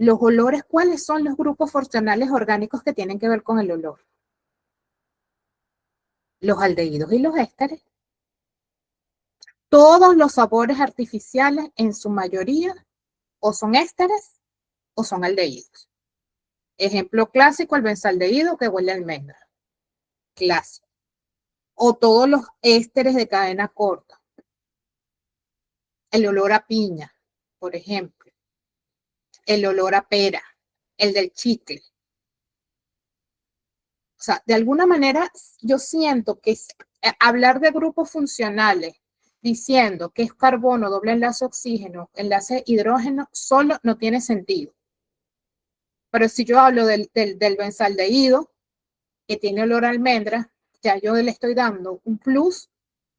Los olores, ¿cuáles son los grupos funcionales orgánicos que tienen que ver con el olor? Los aldehídos y los ésteres. Todos los sabores artificiales, en su mayoría, o son ésteres o son aldehídos. Ejemplo clásico, el benzaldehído que huele a almendra. Clásico. O todos los ésteres de cadena corta. El olor a piña, por ejemplo. El olor a pera. El del chicle. O sea, de alguna manera yo siento que hablar de grupos funcionales diciendo que es carbono, doble enlace oxígeno, enlace hidrógeno, solo no tiene sentido. Pero si yo hablo del benzaldehído, que tiene olor a almendra, ya yo le estoy dando un plus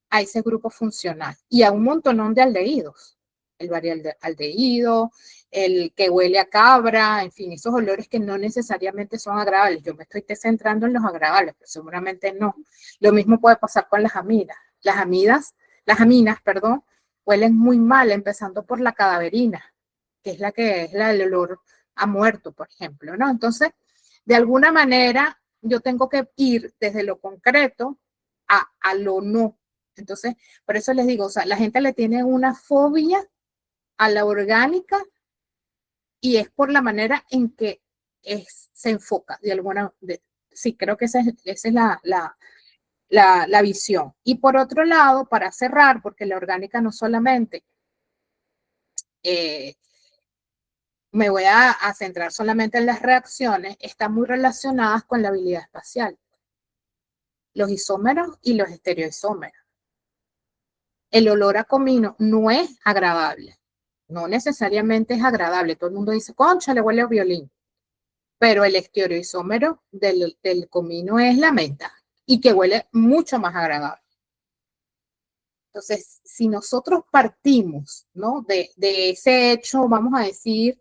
a ese grupo funcional y a un montón de aldehídos. El varialdehído, el que huele a cabra, en fin, esos olores que no necesariamente son agradables. Yo me estoy centrando en los agradables, pero seguramente no. Lo mismo puede pasar con las aminas. Las aminas, perdón, huelen muy mal, empezando por la cadaverina, que es la del olor a muerto, por ejemplo, ¿no? Entonces, de alguna manera, yo tengo que ir desde lo concreto a lo no. Entonces, por eso les digo, o sea, la gente le tiene una fobia a la orgánica y es por la manera en que se enfoca de alguna, sí, creo que esa es la visión. Y por otro lado, para cerrar, porque la orgánica no solamente me voy a centrar solamente en las reacciones, están muy relacionadas con la habilidad espacial, los isómeros y los estereoisómeros. El olor a comino no es agradable, no necesariamente es agradable. Todo el mundo dice, concha, le huele a violín, pero el estereoisómero del comino es la menta y que huele mucho más agradable. Entonces, si nosotros partimos, ¿no? de ese hecho, vamos a decir,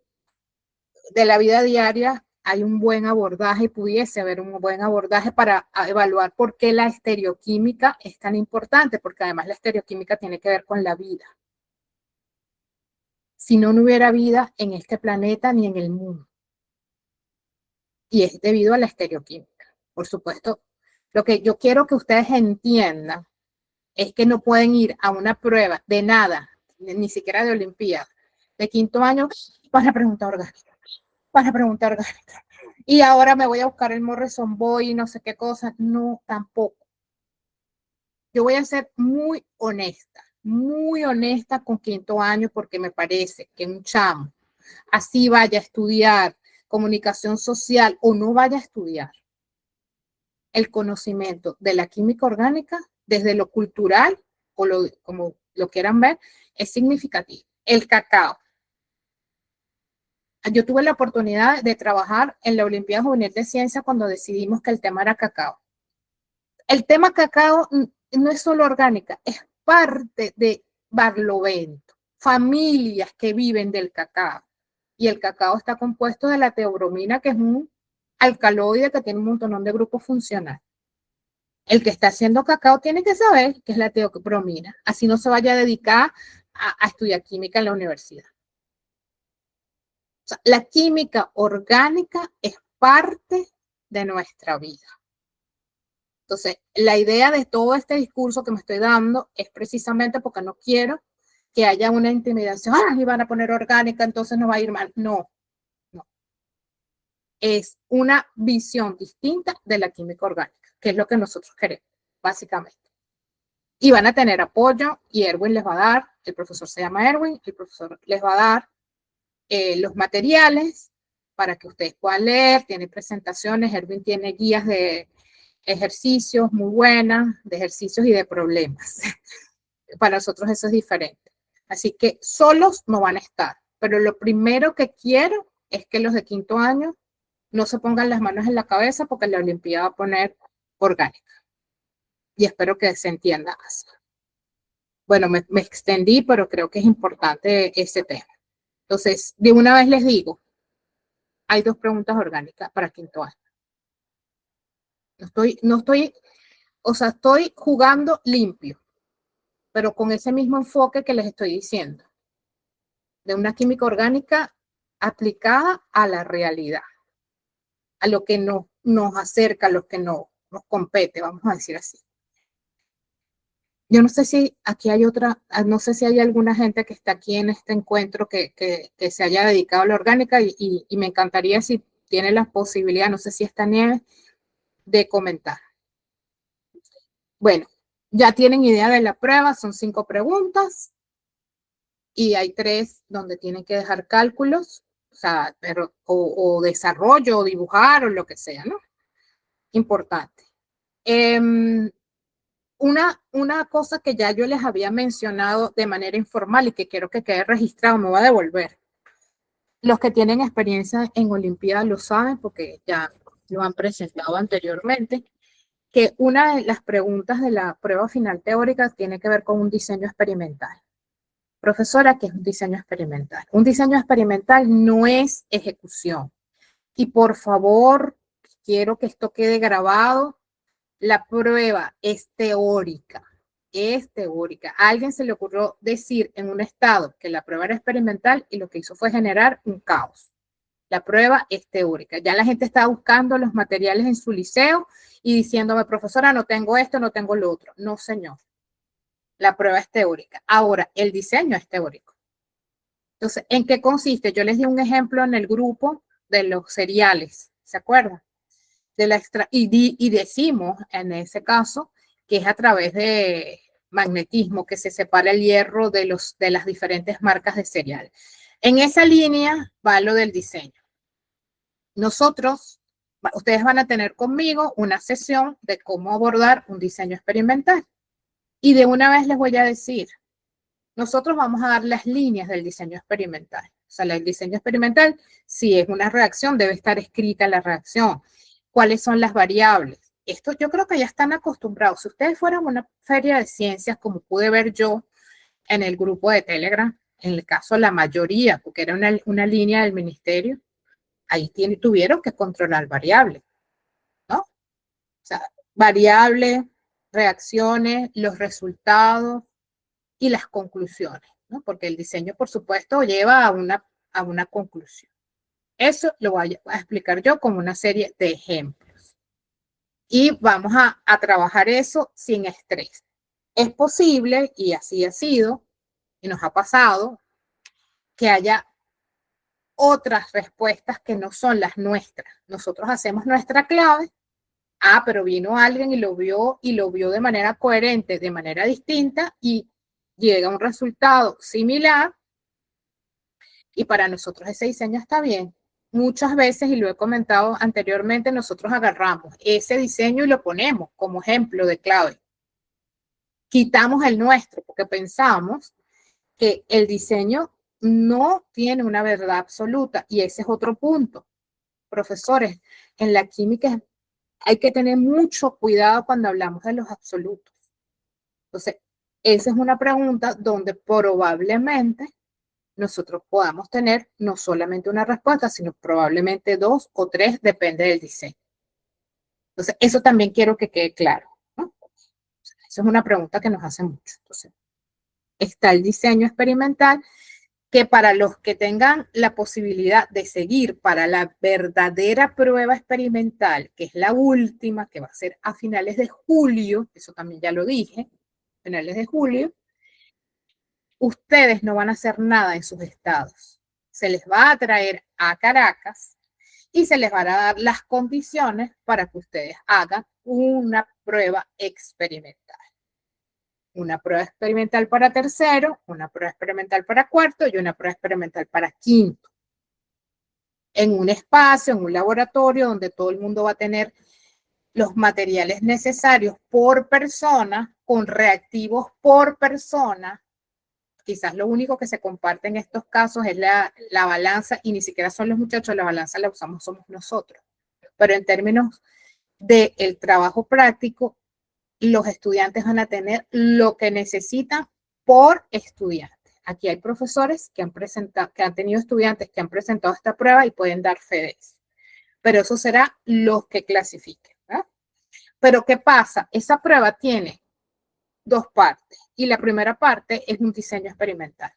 de la vida diaria, hay un buen abordaje, pudiese haber un buen abordaje para evaluar por qué la estereoquímica es tan importante, porque además la estereoquímica tiene que ver con la vida. Si no, no hubiera vida en este planeta ni en el mundo. Y es debido a la estereoquímica. Por supuesto, lo que yo quiero que ustedes entiendan es que no pueden ir a una prueba de nada, ni siquiera de Olimpiada, de quinto año, para preguntar orgánica, para preguntar orgánica. Y ahora me voy a buscar el Morrison Boy y no sé qué cosa. No, tampoco. Yo voy a ser muy honesta con quinto año porque me parece que un chamo así vaya a estudiar comunicación social o no vaya a estudiar, el conocimiento de la química orgánica desde lo cultural o como lo quieran ver, es significativo. El cacao. Yo tuve la oportunidad de trabajar en la Olimpiada Juvenil de Ciencia cuando decidimos que el tema era cacao. El tema cacao no es solo orgánica, es parte de Barlovento, familias que viven del cacao. Y el cacao está compuesto de la teobromina, que es un alcaloide que tiene un montón de grupos funcionales. El que está haciendo cacao tiene que saber qué es la teobromina, así no se vaya a dedicar a estudiar química en la universidad. O sea, la química orgánica es parte de nuestra vida. Entonces, la idea de todo este discurso que me estoy dando es precisamente porque no quiero que haya una intimidación. Ah, y van a poner orgánica, entonces no va a ir mal. No, no. Es una visión distinta de la química orgánica, que es lo que nosotros queremos, básicamente. Y van a tener apoyo y Erwin les va a dar, el profesor se llama Erwin, el profesor les va a dar los materiales para que ustedes puedan leer, tiene presentaciones, Erwin tiene guías de ejercicios muy buenas, de ejercicios y de problemas. Para nosotros eso es diferente. Así que solos no van a estar, pero lo primero que quiero es que los de quinto año no se pongan las manos en la cabeza porque la Olimpiada va a poner orgánica. Y espero que se entienda así. Bueno, me extendí, pero creo que es importante ese tema. Entonces, de una vez les digo, hay 2 preguntas orgánicas para quinto año. O sea, estoy jugando limpio, pero con ese mismo enfoque que les estoy diciendo, de una química orgánica aplicada a la realidad, a lo que nos acerca, a lo que nos compete, vamos a decir así. Yo no sé si aquí hay no sé si hay alguna gente que está aquí en este encuentro que se haya dedicado a la orgánica y me encantaría si tiene la posibilidad, no sé si está Nieves, de comentar. Bueno, ya tienen idea de la prueba, son 5 preguntas y hay 3 donde tienen que dejar cálculos, o sea, o desarrollo, o dibujar, o lo que sea, ¿no? Importante. una cosa que ya yo les había mencionado de manera informal y que quiero que quede registrado, me voy a devolver. Los que tienen experiencia en Olimpiadas lo saben porque ya lo han presentado anteriormente, que una de las preguntas de la prueba final teórica tiene que ver con un diseño experimental. Profesora, ¿qué es un diseño experimental? Un diseño experimental no es ejecución. Y por favor, quiero que esto quede grabado. La prueba es teórica. Es teórica. A alguien se le ocurrió decir en un estado que la prueba era experimental y lo que hizo fue generar un caos. La prueba es teórica. Ya la gente está buscando los materiales en su liceo y diciéndome, profesora, no tengo esto, no tengo lo otro. No, señor. La prueba es teórica. Ahora, el diseño es teórico. Entonces, ¿en qué consiste? Yo les di un ejemplo en el grupo de los cereales, ¿se acuerdan? De la y decimos en ese caso que es a través de magnetismo que se separa el hierro de las diferentes marcas de cereal. En esa línea va lo del diseño. Ustedes van a tener conmigo una sesión de cómo abordar un diseño experimental. Y de una vez les voy a decir, nosotros vamos a dar las líneas del diseño experimental. O sea, el diseño experimental, si es una reacción, debe estar escrita la reacción. ¿Cuáles son las variables? Esto yo creo que ya están acostumbrados. Si ustedes fueran a una feria de ciencias, como pude ver yo en el grupo de Telegram, en el caso la mayoría, porque era una línea del ministerio, ahí tuvieron que controlar variables, ¿no? O sea, variables, reacciones, los resultados y las conclusiones, ¿no? Porque el diseño, por supuesto, lleva a una conclusión. Eso lo voy a explicar yo con una serie de ejemplos. Y vamos a trabajar eso sin estrés. Es posible, y así ha sido, y nos ha pasado, que haya otras respuestas que no son las nuestras. Nosotros hacemos nuestra clave, pero vino alguien y lo vio de manera coherente, de manera distinta, y llega a un resultado similar, y para nosotros ese diseño está bien. Muchas veces, y lo he comentado anteriormente, nosotros agarramos ese diseño y lo ponemos como ejemplo de clave. Quitamos el nuestro porque pensamos que el diseño no tiene una verdad absoluta, y ese es otro punto. Profesores, en la química hay que tener mucho cuidado cuando hablamos de los absolutos. Entonces, esa es una pregunta donde probablemente nosotros podamos tener no solamente una respuesta, sino probablemente dos o tres, depende del diseño. Entonces, eso también quiero que quede claro, ¿no? Esa es una pregunta que nos hacen mucho. Entonces, está el diseño experimental, que para los que tengan la posibilidad de seguir para la verdadera prueba experimental, que es la última, que va a ser a finales de julio, eso también ya lo dije, finales de julio, ustedes no van a hacer nada en sus estados. Se les va a traer a Caracas y se les van a dar las condiciones para que ustedes hagan una prueba experimental. Una prueba experimental para tercero, una prueba experimental para cuarto y una prueba experimental para quinto. En un espacio, en un laboratorio donde todo el mundo va a tener los materiales necesarios por persona, con reactivos por persona. Quizás lo único que se comparte en estos casos es la balanza, y ni siquiera son los muchachos, la balanza la usamos somos nosotros. Pero en términos del trabajo práctico, los estudiantes van a tener lo que necesitan por estudiante. Aquí hay profesores que han tenido estudiantes que han presentado esta prueba y pueden dar fe de eso. Pero eso será los que clasifiquen, ¿verdad? Pero ¿qué pasa? Esa prueba tiene dos partes, y la primera parte es un diseño experimental.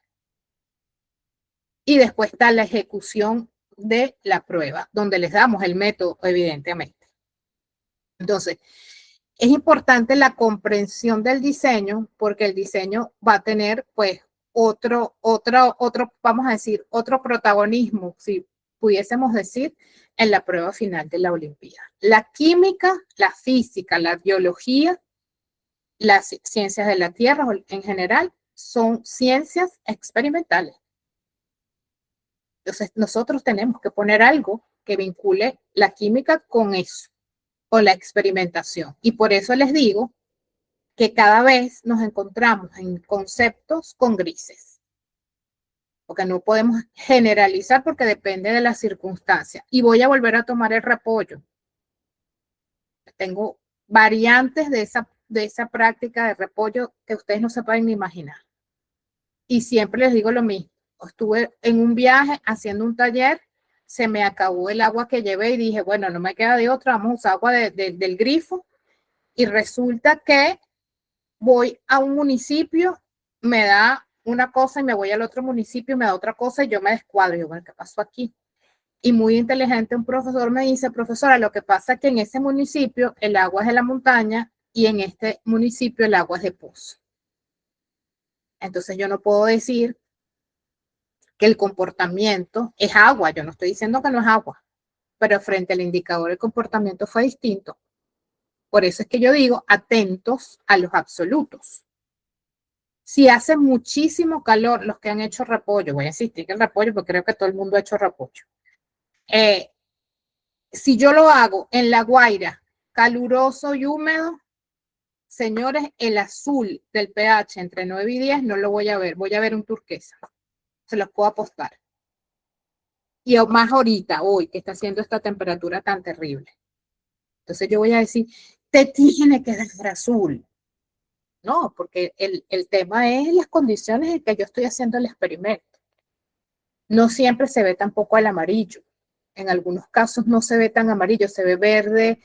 Y después está la ejecución de la prueba, donde les damos el método, evidentemente. Entonces, es importante la comprensión del diseño, porque el diseño va a tener, pues, vamos a decir, otro protagonismo, si pudiésemos decir, en la prueba final de la Olimpiada. La química, la física, la biología, las ciencias de la Tierra en general, son ciencias experimentales. Entonces, nosotros tenemos que poner algo que vincule la química con eso, con la experimentación. Y por eso les digo que cada vez nos encontramos en conceptos con grises. Porque no podemos generalizar porque depende de las circunstancias. Y voy a volver a tomar el repollo. Tengo variantes de esa práctica de repollo que ustedes no se pueden ni imaginar. Y siempre les digo lo mismo. Estuve en un viaje haciendo un taller, se me acabó el agua que llevé y dije, bueno, no me queda de otra, vamos a usar agua del grifo. Y resulta que voy a un municipio, me da una cosa y me voy al otro municipio, me da otra cosa y yo me descuadro. Yo, bueno, ¿qué pasó aquí? Y muy inteligente un profesor me dice, profesora, lo que pasa es que en ese municipio el agua es de la montaña y en este municipio el agua es de pozo. Entonces yo no puedo decir que el comportamiento es agua, yo no estoy diciendo que no es agua, pero frente al indicador el comportamiento fue distinto. Por eso es que yo digo, atentos a los absolutos. Si hace muchísimo calor, los que han hecho repollo, voy a insistir que el repollo, porque creo que todo el mundo ha hecho repollo. Si yo lo hago en La Guaira, caluroso y húmedo, señores, el azul del pH entre 9 y 10 no lo voy a ver un turquesa. Se los puedo apostar. Y más ahorita, hoy, que está haciendo esta temperatura tan terrible. Entonces yo voy a decir, te tiene que dar azul. No, porque el tema es las condiciones en que yo estoy haciendo el experimento. No siempre se ve tampoco el amarillo. En algunos casos no se ve tan amarillo, se ve verde,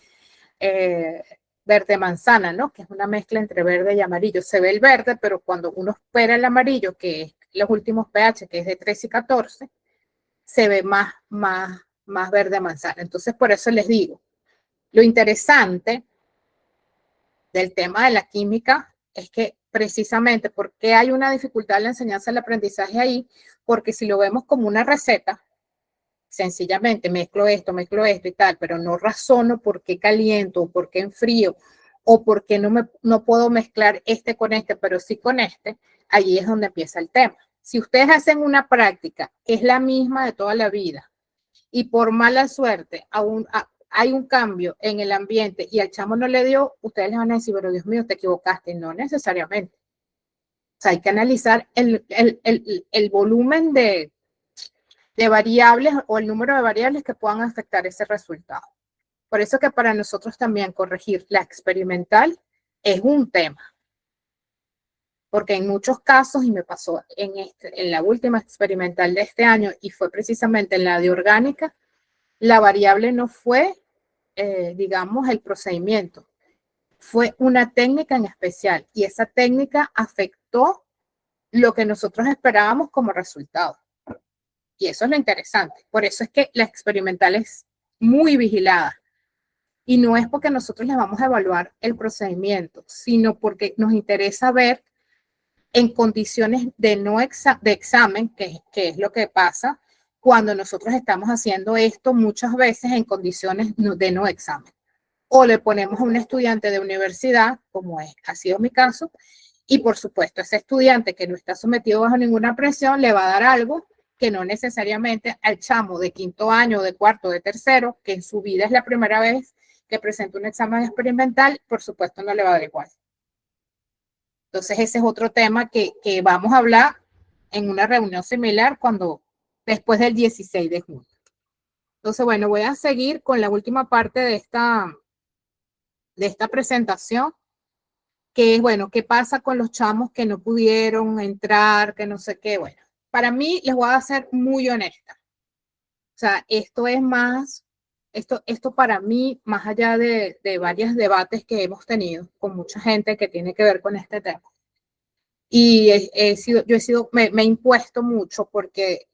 verde manzana, ¿no? Que es una mezcla entre verde y amarillo. Se ve el verde, pero cuando uno espera el amarillo, que es los últimos pH, que es de 13 y 14, se ve más verde manzana. Entonces, por eso les digo, lo interesante del tema de la química es que precisamente porque hay una dificultad en la enseñanza del aprendizaje ahí, porque si lo vemos como una receta, sencillamente mezclo esto y tal, pero no razono por qué caliento o por qué enfrío o por qué no puedo mezclar este con este, pero sí con este, allí es donde empieza el tema. Si ustedes hacen una práctica que es la misma de toda la vida y por mala suerte hay un cambio en el ambiente y al chamo no le dio, ustedes les van a decir, pero Dios mío, te equivocaste. No necesariamente. O sea, hay que analizar el volumen de variables o el número de variables que puedan afectar ese resultado. Por eso que para nosotros también corregir la experimental es un tema. Porque en muchos casos, y me pasó en la última experimental de este año, y fue precisamente en la de orgánica, la variable no fue, digamos, el procedimiento, fue una técnica en especial, y esa técnica afectó lo que nosotros esperábamos como resultado. Y eso es lo interesante. Por eso es que la experimental es muy vigilada. Y no es porque nosotros les vamos a evaluar el procedimiento, sino porque nos interesa ver en condiciones de examen, que es lo que pasa cuando nosotros estamos haciendo esto muchas veces en condiciones de no examen. O le ponemos a un estudiante de universidad, como ha sido mi caso, y por supuesto ese estudiante que no está sometido bajo ninguna presión le va a dar algo que no necesariamente al chamo de quinto año, de cuarto, de tercero, que en su vida es la primera vez que presenta un examen experimental, por supuesto no le va a dar igual. Entonces ese es otro tema que vamos a hablar en una reunión similar después del 16 de junio. Entonces, bueno, voy a seguir con la última parte de esta presentación, que es, bueno, ¿qué pasa con los chamos que no pudieron entrar, que no sé qué? Bueno, para mí, les voy a ser muy honesta. O sea, esto es más, esto para mí, más allá de varios debates que hemos tenido con mucha gente que tiene que ver con este tema. Y me he impuesto mucho porque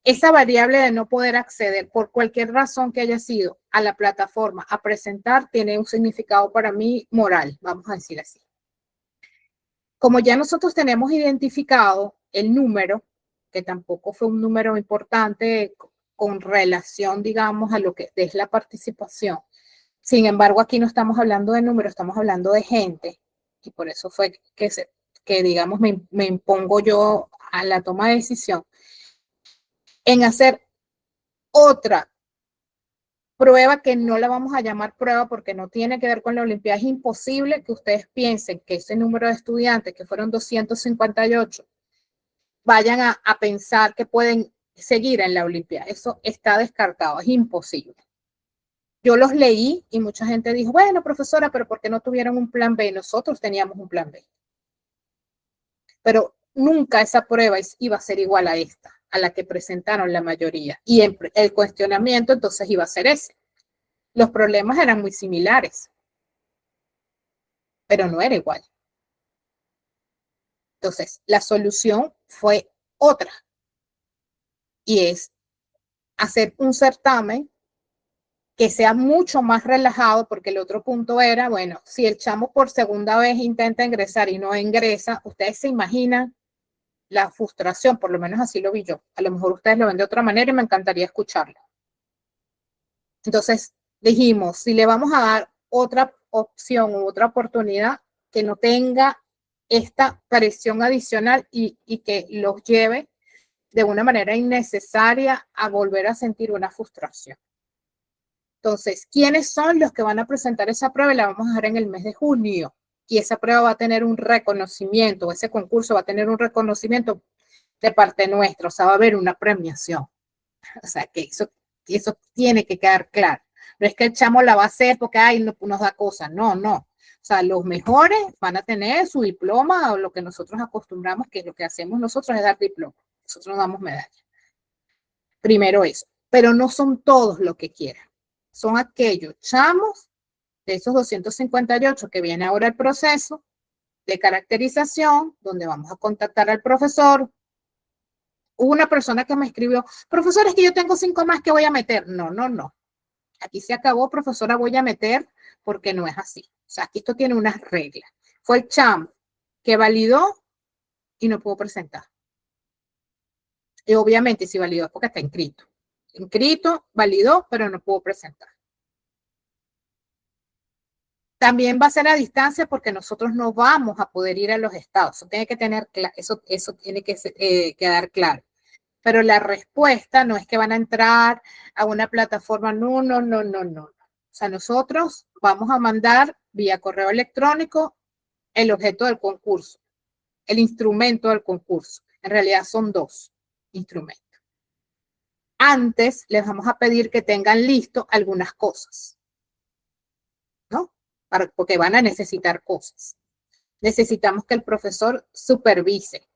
esa variable de no poder acceder por cualquier razón que haya sido a la plataforma a presentar tiene un significado para mí moral, vamos a decir así. Como ya nosotros tenemos identificado el número, que tampoco fue un número importante con relación, digamos, a lo que es la participación. Sin embargo, aquí no estamos hablando de números, estamos hablando de gente. Y por eso fue que digamos, me impongo yo a la toma de decisión en hacer otra prueba que no la vamos a llamar prueba porque no tiene que ver con la Olimpiada. Es imposible que ustedes piensen que ese número de estudiantes, que fueron 258, vayan a pensar que pueden seguir en la Olimpiada. Eso está descartado, es imposible. Yo los leí y mucha gente dijo, bueno, profesora, pero ¿por qué no tuvieron un plan B? Nosotros teníamos un plan B. Pero nunca esa prueba iba a ser igual a esta, a la que presentaron la mayoría. Y el cuestionamiento entonces iba a ser ese. Los problemas eran muy similares, pero no era igual. Entonces, la solución fue otra, y es hacer un certamen que sea mucho más relajado, porque el otro punto era, bueno, si el chamo por segunda vez intenta ingresar y no ingresa, ustedes se imaginan la frustración, por lo menos así lo vi yo. A lo mejor ustedes lo ven de otra manera y me encantaría escucharlo. Entonces dijimos, si le vamos a dar otra opción u otra oportunidad que no tenga esta presión adicional y que los lleve de una manera innecesaria a volver a sentir una frustración. Entonces, ¿quiénes son los que van a presentar esa prueba? La vamos a hacer en el mes de junio. Y esa prueba va a tener un reconocimiento, ese concurso va a tener un reconocimiento de parte nuestra, o sea, va a haber una premiación. O sea, que eso tiene que quedar claro. No es que el chamo la va a hacer porque ay, no, nos da cosas. No, no. O sea, los mejores van a tener su diploma o lo que nosotros acostumbramos, que lo que hacemos nosotros es dar diploma. Nosotros no damos medalla. Primero eso. Pero no son todos los que quieran. Son aquellos chamos de esos 258 que viene ahora el proceso de caracterización, donde vamos a contactar al profesor. Hubo una persona que me escribió, profesor, es que yo tengo 5 más que voy a meter. No, no, no. Aquí se acabó, profesora, voy a meter, porque no es así. O sea, aquí esto tiene unas reglas. Fue el chamo que validó y no pudo presentar. Y obviamente si validó es porque está inscrito. Inscrito, validó, pero no pudo presentar. También va a ser a distancia porque nosotros no vamos a poder ir a los estados. Eso tiene que tener, eso tiene que quedar claro. Pero la respuesta no es que van a entrar a una plataforma, no, no, no, no, no. O sea, nosotros vamos a mandar vía correo electrónico el objeto del concurso, el instrumento del concurso. En realidad son 2 instrumentos. Antes les vamos a pedir que tengan listo algunas cosas, ¿no? Porque van a necesitar cosas. Necesitamos que el profesor supervise,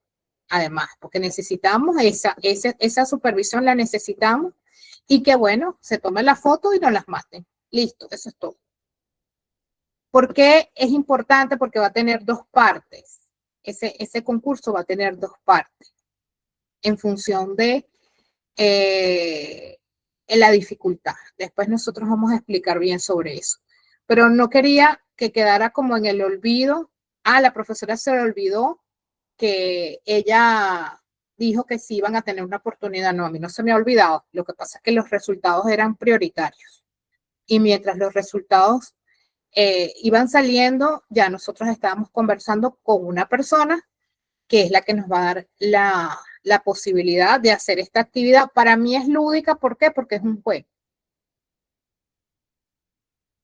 además, porque necesitamos esa supervisión, la necesitamos, y que, bueno, se tome la foto y nos las maten. Listo, eso es todo. ¿Por qué es importante? Porque va a tener 2 partes. Ese concurso va a tener 2 partes en función de la dificultad. Después nosotros vamos a explicar bien sobre eso. Pero no quería que quedara como en el olvido. Ah, la profesora se le olvidó que ella dijo que sí iban a tener una oportunidad. No, a mí no se me ha olvidado. Lo que pasa es que los resultados eran prioritarios. Y mientras los resultados iban saliendo, ya nosotros estábamos conversando con una persona que es la que nos va a dar la posibilidad de hacer esta actividad. Para mí es lúdica, ¿por qué? Porque es un juego.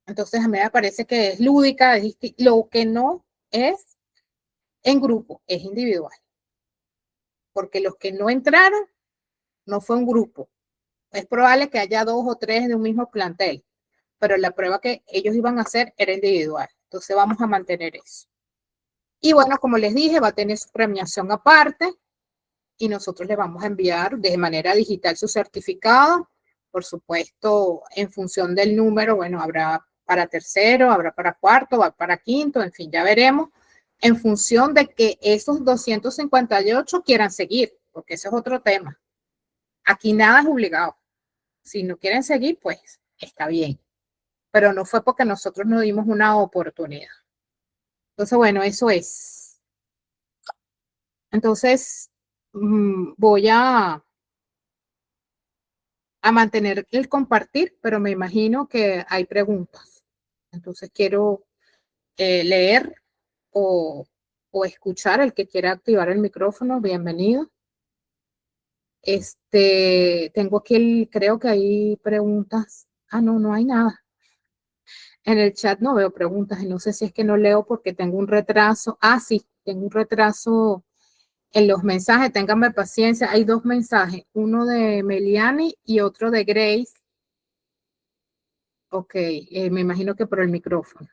Entonces a mí me parece que es lúdica, lo que no es en grupo, es individual. Porque los que no entraron no fue un grupo. Es probable que haya 2 o 3 de un mismo plantel, pero la prueba que ellos iban a hacer era individual. Entonces vamos a mantener eso. Y bueno, como les dije, va a tener su premiación aparte y nosotros le vamos a enviar de manera digital su certificado. Por supuesto, en función del número, bueno, habrá para tercero, habrá para cuarto, va para quinto, en fin, ya veremos, en función de que esos 258 quieran seguir, porque ese es otro tema. Aquí nada es obligado. Si no quieren seguir, pues está bien. Pero no fue porque nosotros nos dimos una oportunidad. Entonces, bueno, eso es. Entonces, voy a mantener el compartir, pero me imagino que hay preguntas. Entonces, quiero leer o escuchar. El que quiera activar el micrófono, bienvenido. Tengo aquí, creo que hay preguntas. Ah, no, no hay nada. En el chat no veo preguntas y no sé si es que no leo porque tengo un retraso. Ah, sí, tengo un retraso en los mensajes. Ténganme paciencia. Hay dos mensajes, uno de Meliani y otro de Grace. Ok, me imagino que por el micrófono.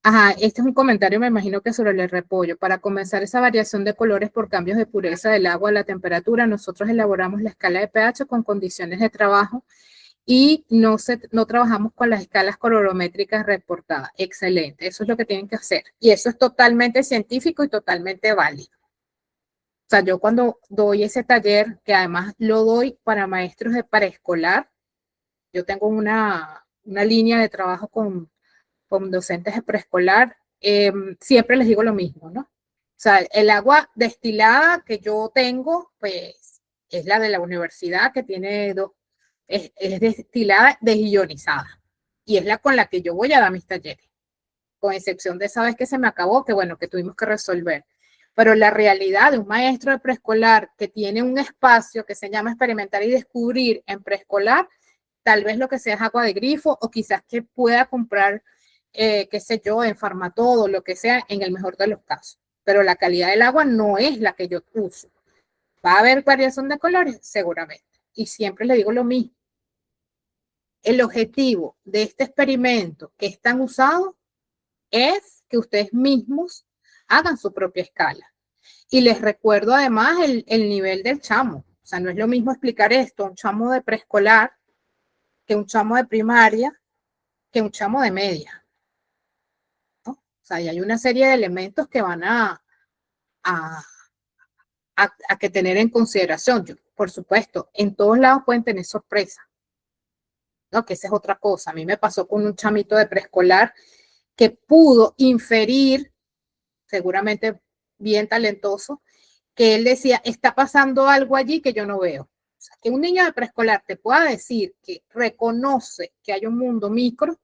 Ajá, este es un comentario, me imagino que sobre el repollo. Para comenzar esa variación de colores por cambios de pureza del agua a la temperatura, nosotros elaboramos la escala de pH con condiciones de trabajo y no trabajamos con las escalas colorométricas reportadas. Excelente, eso es lo que tienen que hacer. Y eso es totalmente científico y totalmente válido. O sea, yo cuando doy ese taller, que además lo doy para maestros de preescolar, yo tengo una línea de trabajo con docentes de preescolar, siempre les digo lo mismo, ¿no? O sea, el agua destilada que yo tengo, pues es la de la universidad que tiene dos, es destilada desionizada y es la con la que yo voy a dar mis talleres, con excepción de esa vez que se me acabó, que bueno, que tuvimos que resolver. Pero la realidad de un maestro de preescolar que tiene un espacio que se llama experimentar y descubrir en preescolar, tal vez lo que sea es agua de grifo o quizás que pueda comprar, qué sé yo, en Farmatodo, lo que sea, en el mejor de los casos. Pero la calidad del agua no es la que yo uso. ¿Va a haber variación de colores? Seguramente. Y siempre le digo lo mismo. El objetivo de este experimento que es tan usado es que ustedes mismos hagan su propia escala. Y les recuerdo además el nivel del chamo. O sea, no es lo mismo explicar esto a un chamo de preescolar que un chamo de primaria que un chamo de media, ¿no? O sea, y hay una serie de elementos que van a, a que tener en consideración. Yo, por supuesto, en todos lados pueden tener sorpresa, ¿no? Que esa es otra cosa. A mí me pasó con un chamito de preescolar que pudo inferir, seguramente bien talentoso, que él decía, está pasando algo allí que yo no veo. O sea, que un niño de preescolar te pueda decir que reconoce que hay un mundo micro,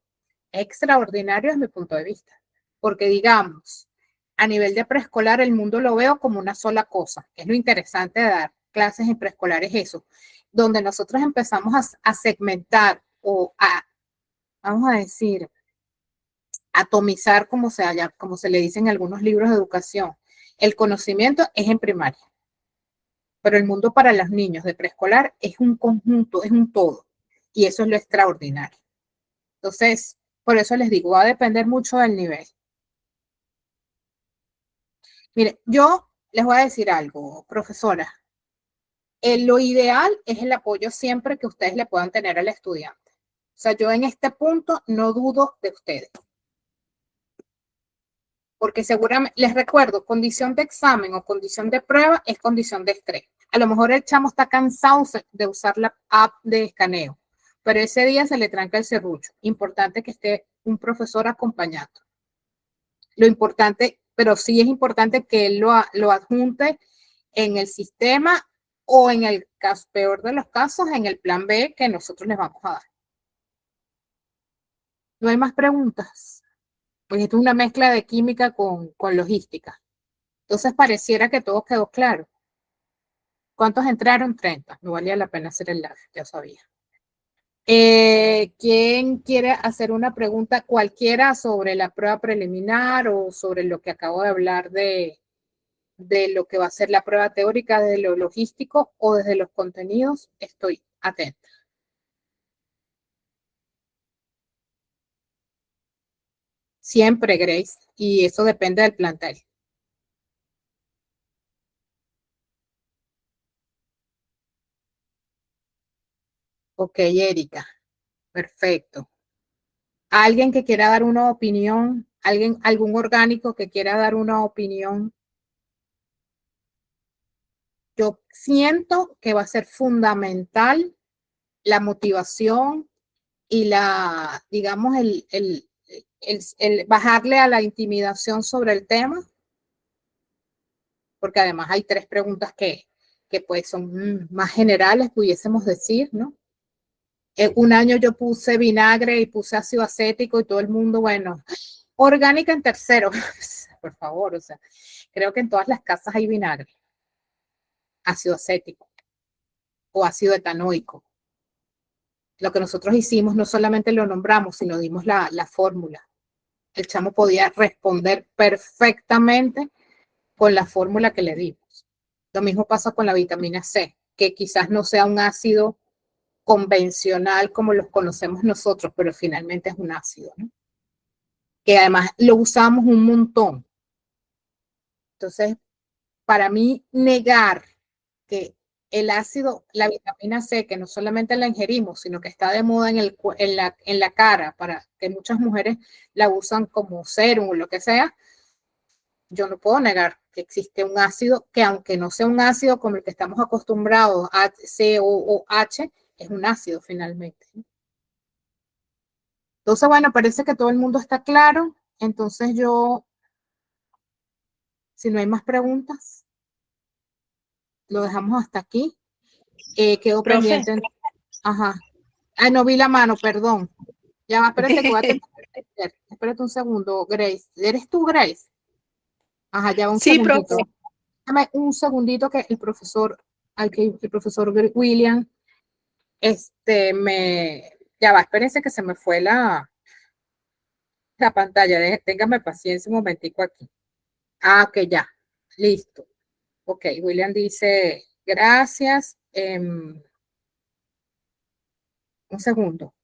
es extraordinario desde mi punto de vista. Porque digamos, a nivel de preescolar el mundo lo veo como una sola cosa, que es lo interesante de dar clases en preescolar, es eso, donde nosotros empezamos a segmentar o a, vamos a decir, atomizar, como se le dice en algunos libros de educación. El conocimiento es en primaria, pero el mundo para los niños de preescolar es un conjunto, es un todo, y eso es lo extraordinario. Entonces, por eso les digo, va a depender mucho del nivel. Mire, yo les voy a decir algo, profesora. Lo ideal es el apoyo siempre que ustedes le puedan tener al estudiante. O sea, yo en este punto no dudo de ustedes, porque seguramente, les recuerdo, condición de examen o condición de prueba es condición de estrés. A lo mejor el chamo está cansado de usar la app de escaneo, pero ese día se le tranca el serrucho. Importante que esté un profesor acompañando. Lo importante, pero sí es importante que él lo adjunte en el sistema o en el caso, peor de los casos, en el plan B que nosotros les vamos a dar. No hay más preguntas, pues esto es una mezcla de química con logística. Entonces pareciera que todo quedó claro. ¿Cuántos entraron? 30. No valía la pena hacer el live, ya sabía. ¿Quién quiere hacer una pregunta cualquiera sobre la prueba preliminar o sobre lo que acabo de hablar de lo que va a ser la prueba teórica, de lo logístico o desde los contenidos? Estoy atenta. Siempre, Grace, y eso depende del plantel. Ok, Erika, perfecto. ¿Alguien que quiera dar una opinión? ¿Algún orgánico que quiera dar una opinión? Yo siento que va a ser fundamental la motivación y digamos, el bajarle a la intimidación sobre el tema, porque además hay tres preguntas que pues son más generales, pudiésemos decir, ¿no? Un año yo puse vinagre y puse ácido acético y todo el mundo, bueno, orgánica en tercero, por favor, o sea, creo que en todas las casas hay vinagre, ácido acético o ácido etanoico. Lo que nosotros hicimos no solamente lo nombramos, sino dimos la fórmula. El chamo podía responder perfectamente con la fórmula que le dimos. Lo mismo pasa con la vitamina C, que quizás no sea un ácido convencional como los conocemos nosotros, pero finalmente es un ácido, ¿no? Que además lo usamos un montón. Entonces, para mí, negar que el ácido, la vitamina C, que no solamente la ingerimos, sino que está de moda en la cara, para que muchas mujeres la usan como serum o lo que sea, yo no puedo negar que existe un ácido que, aunque no sea un ácido como el que estamos acostumbrados, C o H, es un ácido finalmente. Entonces, bueno, parece que todo el mundo está claro. Entonces yo, si no hay más preguntas, lo dejamos hasta aquí. Quedó Profe. pendiente. Ajá. Ay, no vi la mano, perdón. Ya va, espérate que voy a tener que hacer. Espérate un segundo, Grace. ¿Eres tú, Grace? Ajá, ya va un Sí, profe. segundito. Dame un segundito que el profesor William, ya va, espérense que se me fue la pantalla. Téngame paciencia un momentico aquí. Ah, ok, ya. Listo. Ok, William dice, gracias. Un segundo,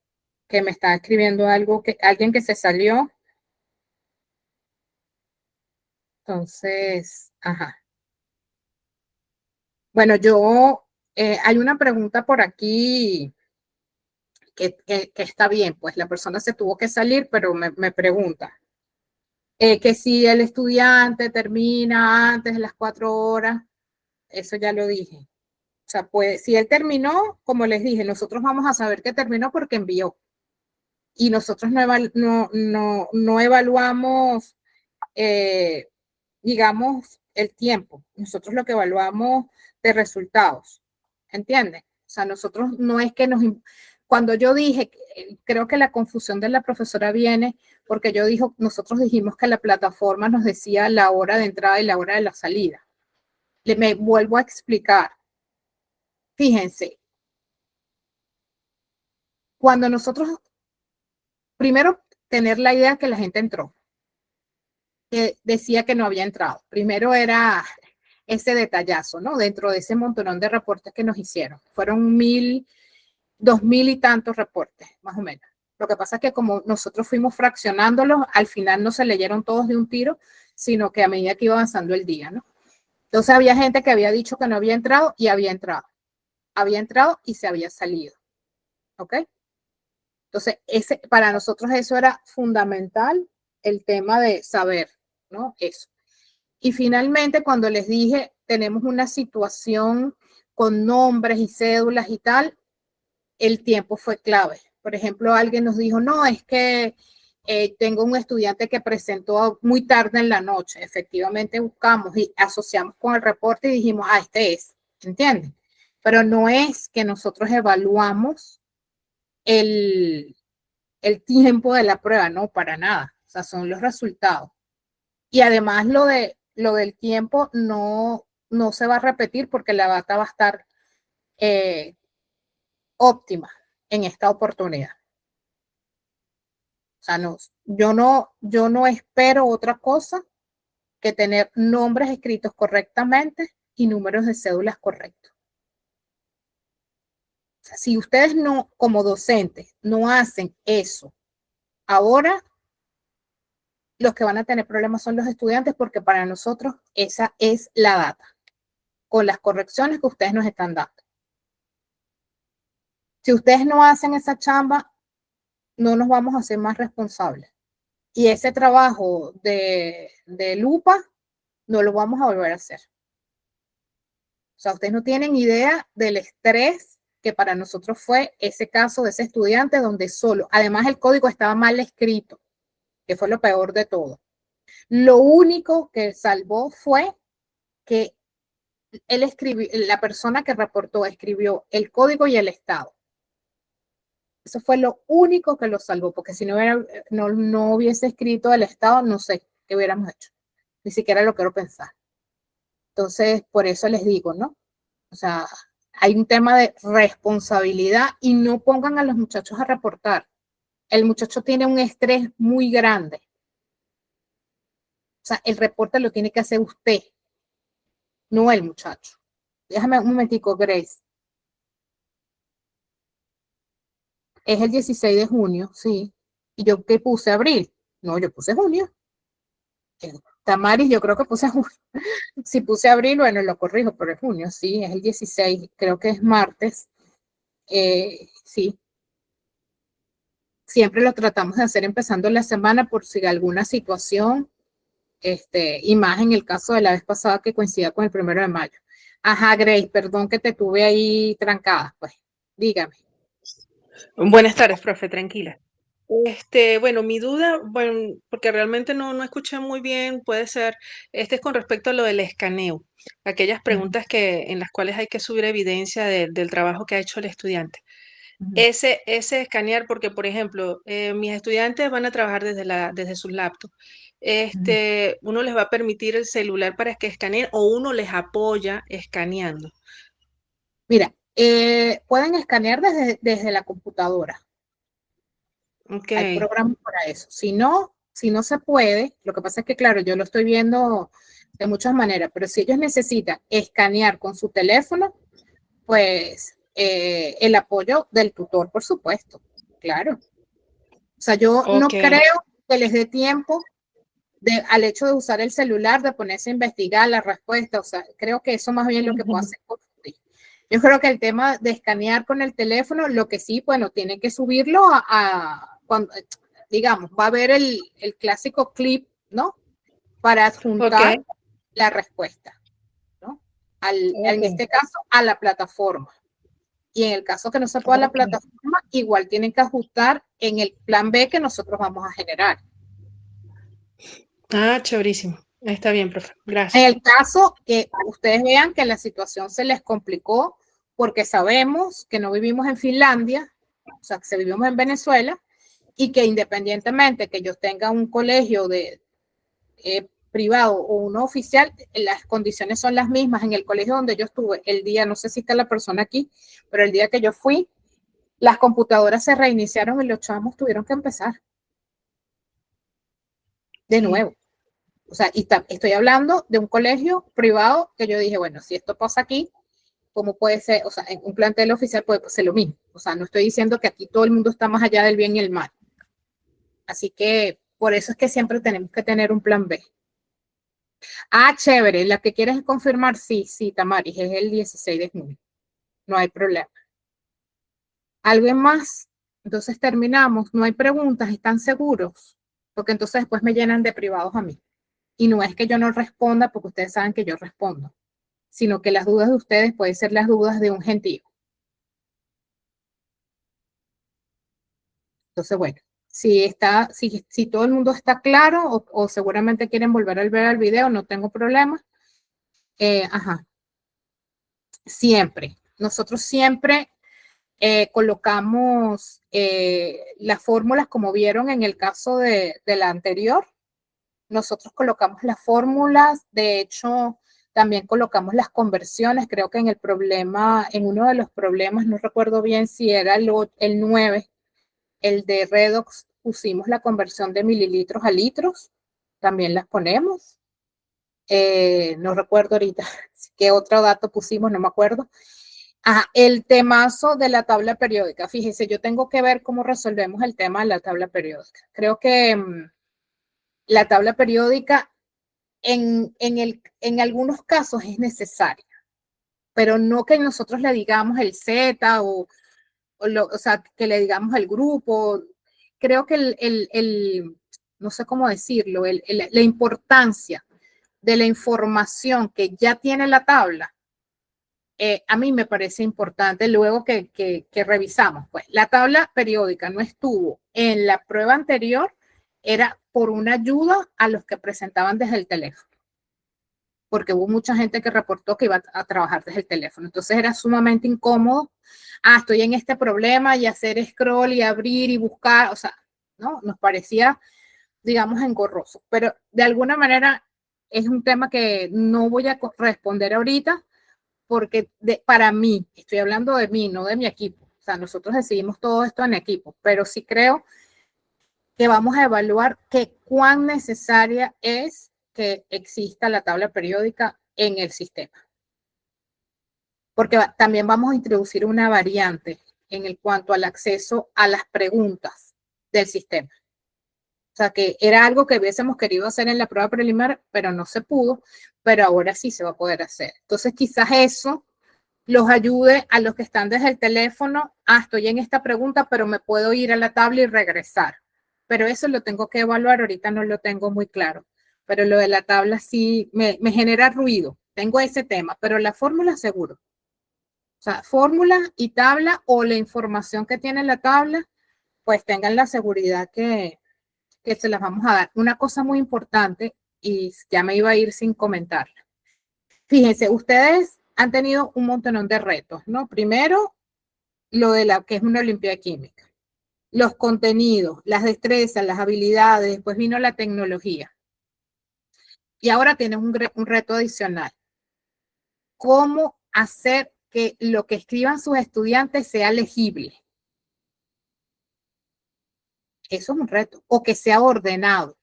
que me está escribiendo algo, alguien que se salió. Entonces, ajá. Bueno, hay una pregunta por aquí que está bien, pues la persona se tuvo que salir, pero me pregunta que si el estudiante termina antes de las 4 horas, eso ya lo dije. O sea, pues si él terminó, como les dije, nosotros vamos a saber que terminó porque envió. Y nosotros no evaluamos, digamos, el tiempo. Nosotros lo que evaluamos de resultados. ¿Entiendes? O sea, nosotros no es que cuando yo dije, creo que la confusión de la profesora viene porque nosotros dijimos que la plataforma nos decía la hora de entrada y la hora de la salida. Me vuelvo a explicar. Fíjense, cuando nosotros, primero, tener la idea que la gente entró, que decía que no había entrado. Primero era ese detallazo, ¿no? Dentro de ese montonón de reportes que nos hicieron. Fueron 2,000 y tantos reportes, más o menos. Lo que pasa es que como nosotros fuimos fraccionándolos, al final no se leyeron todos de un tiro, sino que a medida que iba avanzando el día, ¿no? Entonces había gente que había dicho que no había entrado y había entrado. Había entrado y se había salido. ¿Ok? Entonces, para nosotros eso era fundamental, el tema de saber, ¿no? Eso. Y finalmente, cuando les dije, tenemos una situación con nombres y cédulas y tal, el tiempo fue clave. Por ejemplo, alguien nos dijo, no, es que tengo un estudiante que presentó muy tarde en la noche. Efectivamente buscamos y asociamos con el reporte y dijimos, este es, ¿entienden? Pero no es que nosotros evaluamos el tiempo de la prueba, no, para nada. O sea, son los resultados. Y además lo del tiempo no se va a repetir porque la data va a estar óptima en esta oportunidad. O sea, yo no espero otra cosa que tener nombres escritos correctamente y números de cédulas correctos. O sea, si ustedes no, como docentes, no hacen eso ahora, los que van a tener problemas son los estudiantes porque para nosotros esa es la data, con las correcciones que ustedes nos están dando. Si ustedes no hacen esa chamba, no nos vamos a hacer más responsables. Y ese trabajo de lupa no lo vamos a volver a hacer. O sea, ustedes no tienen idea del estrés que para nosotros fue ese caso de ese estudiante donde además el código estaba mal escrito, que fue lo peor de todo. Lo único que salvó fue que la persona que reportó escribió el código y el estado. Eso fue lo único que lo salvó, porque si no hubiese escrito el estado, no sé qué hubiéramos hecho. Ni siquiera lo quiero pensar. Entonces, por eso les digo, ¿no? O sea, hay un tema de responsabilidad y no pongan a los muchachos a reportar. El muchacho tiene un estrés muy grande. O sea, el reporte lo tiene que hacer usted, no el muchacho. Déjame un momentico, Grace. Es el 16 de junio, sí. ¿Y yo qué puse? ¿Abril? No, yo puse junio. Tamaris, yo creo que puse junio. Si puse abril, bueno, lo corrijo, pero es junio, sí, es el 16, creo que es martes. Sí, siempre lo tratamos de hacer empezando la semana por si alguna situación, y más en el caso de la vez pasada que coincida con el 1 de mayo. Ajá, Grace, perdón que te tuve ahí trancada, pues, dígame. Buenas tardes, profe, tranquila. Bueno, mi duda, bueno, porque realmente no escuché muy bien, puede ser, es con respecto a lo del escaneo, aquellas Ujú, preguntas en las cuales hay que subir evidencia del trabajo que ha hecho el estudiante. ujú, Ese escanear, porque por ejemplo, mis estudiantes van a trabajar desde sus laptops. ujú. Uno les va a permitir el celular para que escaneen o uno les apoya escaneando. Mira, pueden escanear desde la computadora. Ok, Hay programas para eso. Si no se puede, lo que pasa es que, claro, yo lo estoy viendo de muchas maneras, pero si ellos necesitan escanear con su teléfono, pues el apoyo del tutor, por supuesto, claro. O sea, yo ok, no creo que les dé tiempo al hecho de usar el celular, de ponerse a investigar la respuesta. O sea, creo que eso más bien lo que puede hacer confundir. Yo creo que el tema de escanear con el teléfono, lo que sí, bueno, tienen que subirlo cuando, digamos, va a haber el clásico clip, ¿no? Para ok, adjuntar la respuesta, ¿no? En ok, este caso, a la plataforma. Y en el caso que no se pueda la ok. plataforma, igual tienen que ajustar en el plan B que nosotros vamos a generar. Ah, chéverísimo. Está bien, profe. En Gracias. el caso que ustedes vean que la situación se les complicó porque sabemos que no vivimos en Finlandia, o sea, que vivimos en Venezuela, y que independientemente que yo tenga un colegio privado o uno oficial, las condiciones son las mismas. En el colegio donde yo estuve, el día, no sé si está la persona aquí, pero el día que yo fui, las computadoras se reiniciaron y los chamos tuvieron que empezar de Sí. nuevo. O sea, y estoy hablando de un colegio privado que yo dije, bueno, si esto pasa aquí, ¿cómo puede ser? O sea, en un plantel oficial puede ser lo mismo. O sea, no estoy diciendo que aquí todo el mundo está más allá del bien y el mal. Así que por eso es que siempre tenemos que tener un plan B. Ah, chévere, la que quieres confirmar, sí, sí, Tamaris, es el 16 de junio. No hay problema. ¿Algo más? Entonces terminamos. No hay preguntas, ¿están seguros? Porque entonces después me llenan de privados a mí. Y no es que yo no responda porque ustedes saben que yo respondo, sino que las dudas de ustedes pueden ser las dudas de un gentío. Entonces, bueno, si todo el mundo está claro o seguramente quieren volver a ver el video, no tengo problema. Ajá, siempre. Nosotros siempre colocamos las fórmulas como vieron en el caso de la anterior. Nosotros colocamos las fórmulas, de hecho, también colocamos las conversiones. Creo que en uno de los problemas, no recuerdo bien si era el 9, el de Redox, pusimos la conversión de mililitros a litros. También las ponemos. No recuerdo ahorita qué otro dato pusimos, no me acuerdo. El temazo de la tabla periódica. Fíjese, yo tengo que ver cómo resolvemos el tema de la tabla periódica. Creo que la tabla periódica en algunos casos es necesaria, pero no que nosotros le digamos el Z o sea, que le digamos el grupo. Creo que no sé cómo decirlo, la importancia de la información que ya tiene la tabla, a mí me parece importante luego que revisamos. Pues la tabla periódica no estuvo en la prueba anterior, era por una ayuda a los que presentaban desde el teléfono, porque hubo mucha gente que reportó que iba a trabajar desde el teléfono. Entonces era sumamente incómodo. Estoy en este problema y hacer scroll y abrir y buscar, o sea, ¿no? Nos parecía, digamos, engorroso, pero de alguna manera es un tema que no voy a responder ahorita, porque para mí, estoy hablando de mí, no de mi equipo. O sea, nosotros decidimos todo esto en equipo, pero sí creo que vamos a evaluar cuán necesaria es que exista la tabla periódica en el sistema. Porque también vamos a introducir una variante en el cuanto al acceso a las preguntas del sistema. O sea, que era algo que hubiésemos querido hacer en la prueba preliminar, pero no se pudo, pero ahora sí se va a poder hacer. Entonces, quizás eso los ayude a los que están desde el teléfono. Estoy en esta pregunta, pero me puedo ir a la tabla y regresar. Pero eso lo tengo que evaluar, ahorita no lo tengo muy claro. Pero lo de la tabla sí me genera ruido. Tengo ese tema, pero la fórmula seguro. O sea, fórmula y tabla o la información que tiene la tabla, pues tengan la seguridad que se las vamos a dar. Una cosa muy importante, y ya me iba a ir sin comentarla. Fíjense, ustedes han tenido un montón de retos, ¿no? Primero, lo de la que es una Olimpiada Química. Los contenidos, las destrezas, las habilidades, después vino la tecnología. Y ahora tienen un reto adicional. ¿Cómo hacer que lo que escriban sus estudiantes sea legible? Eso es un reto. O que sea ordenado.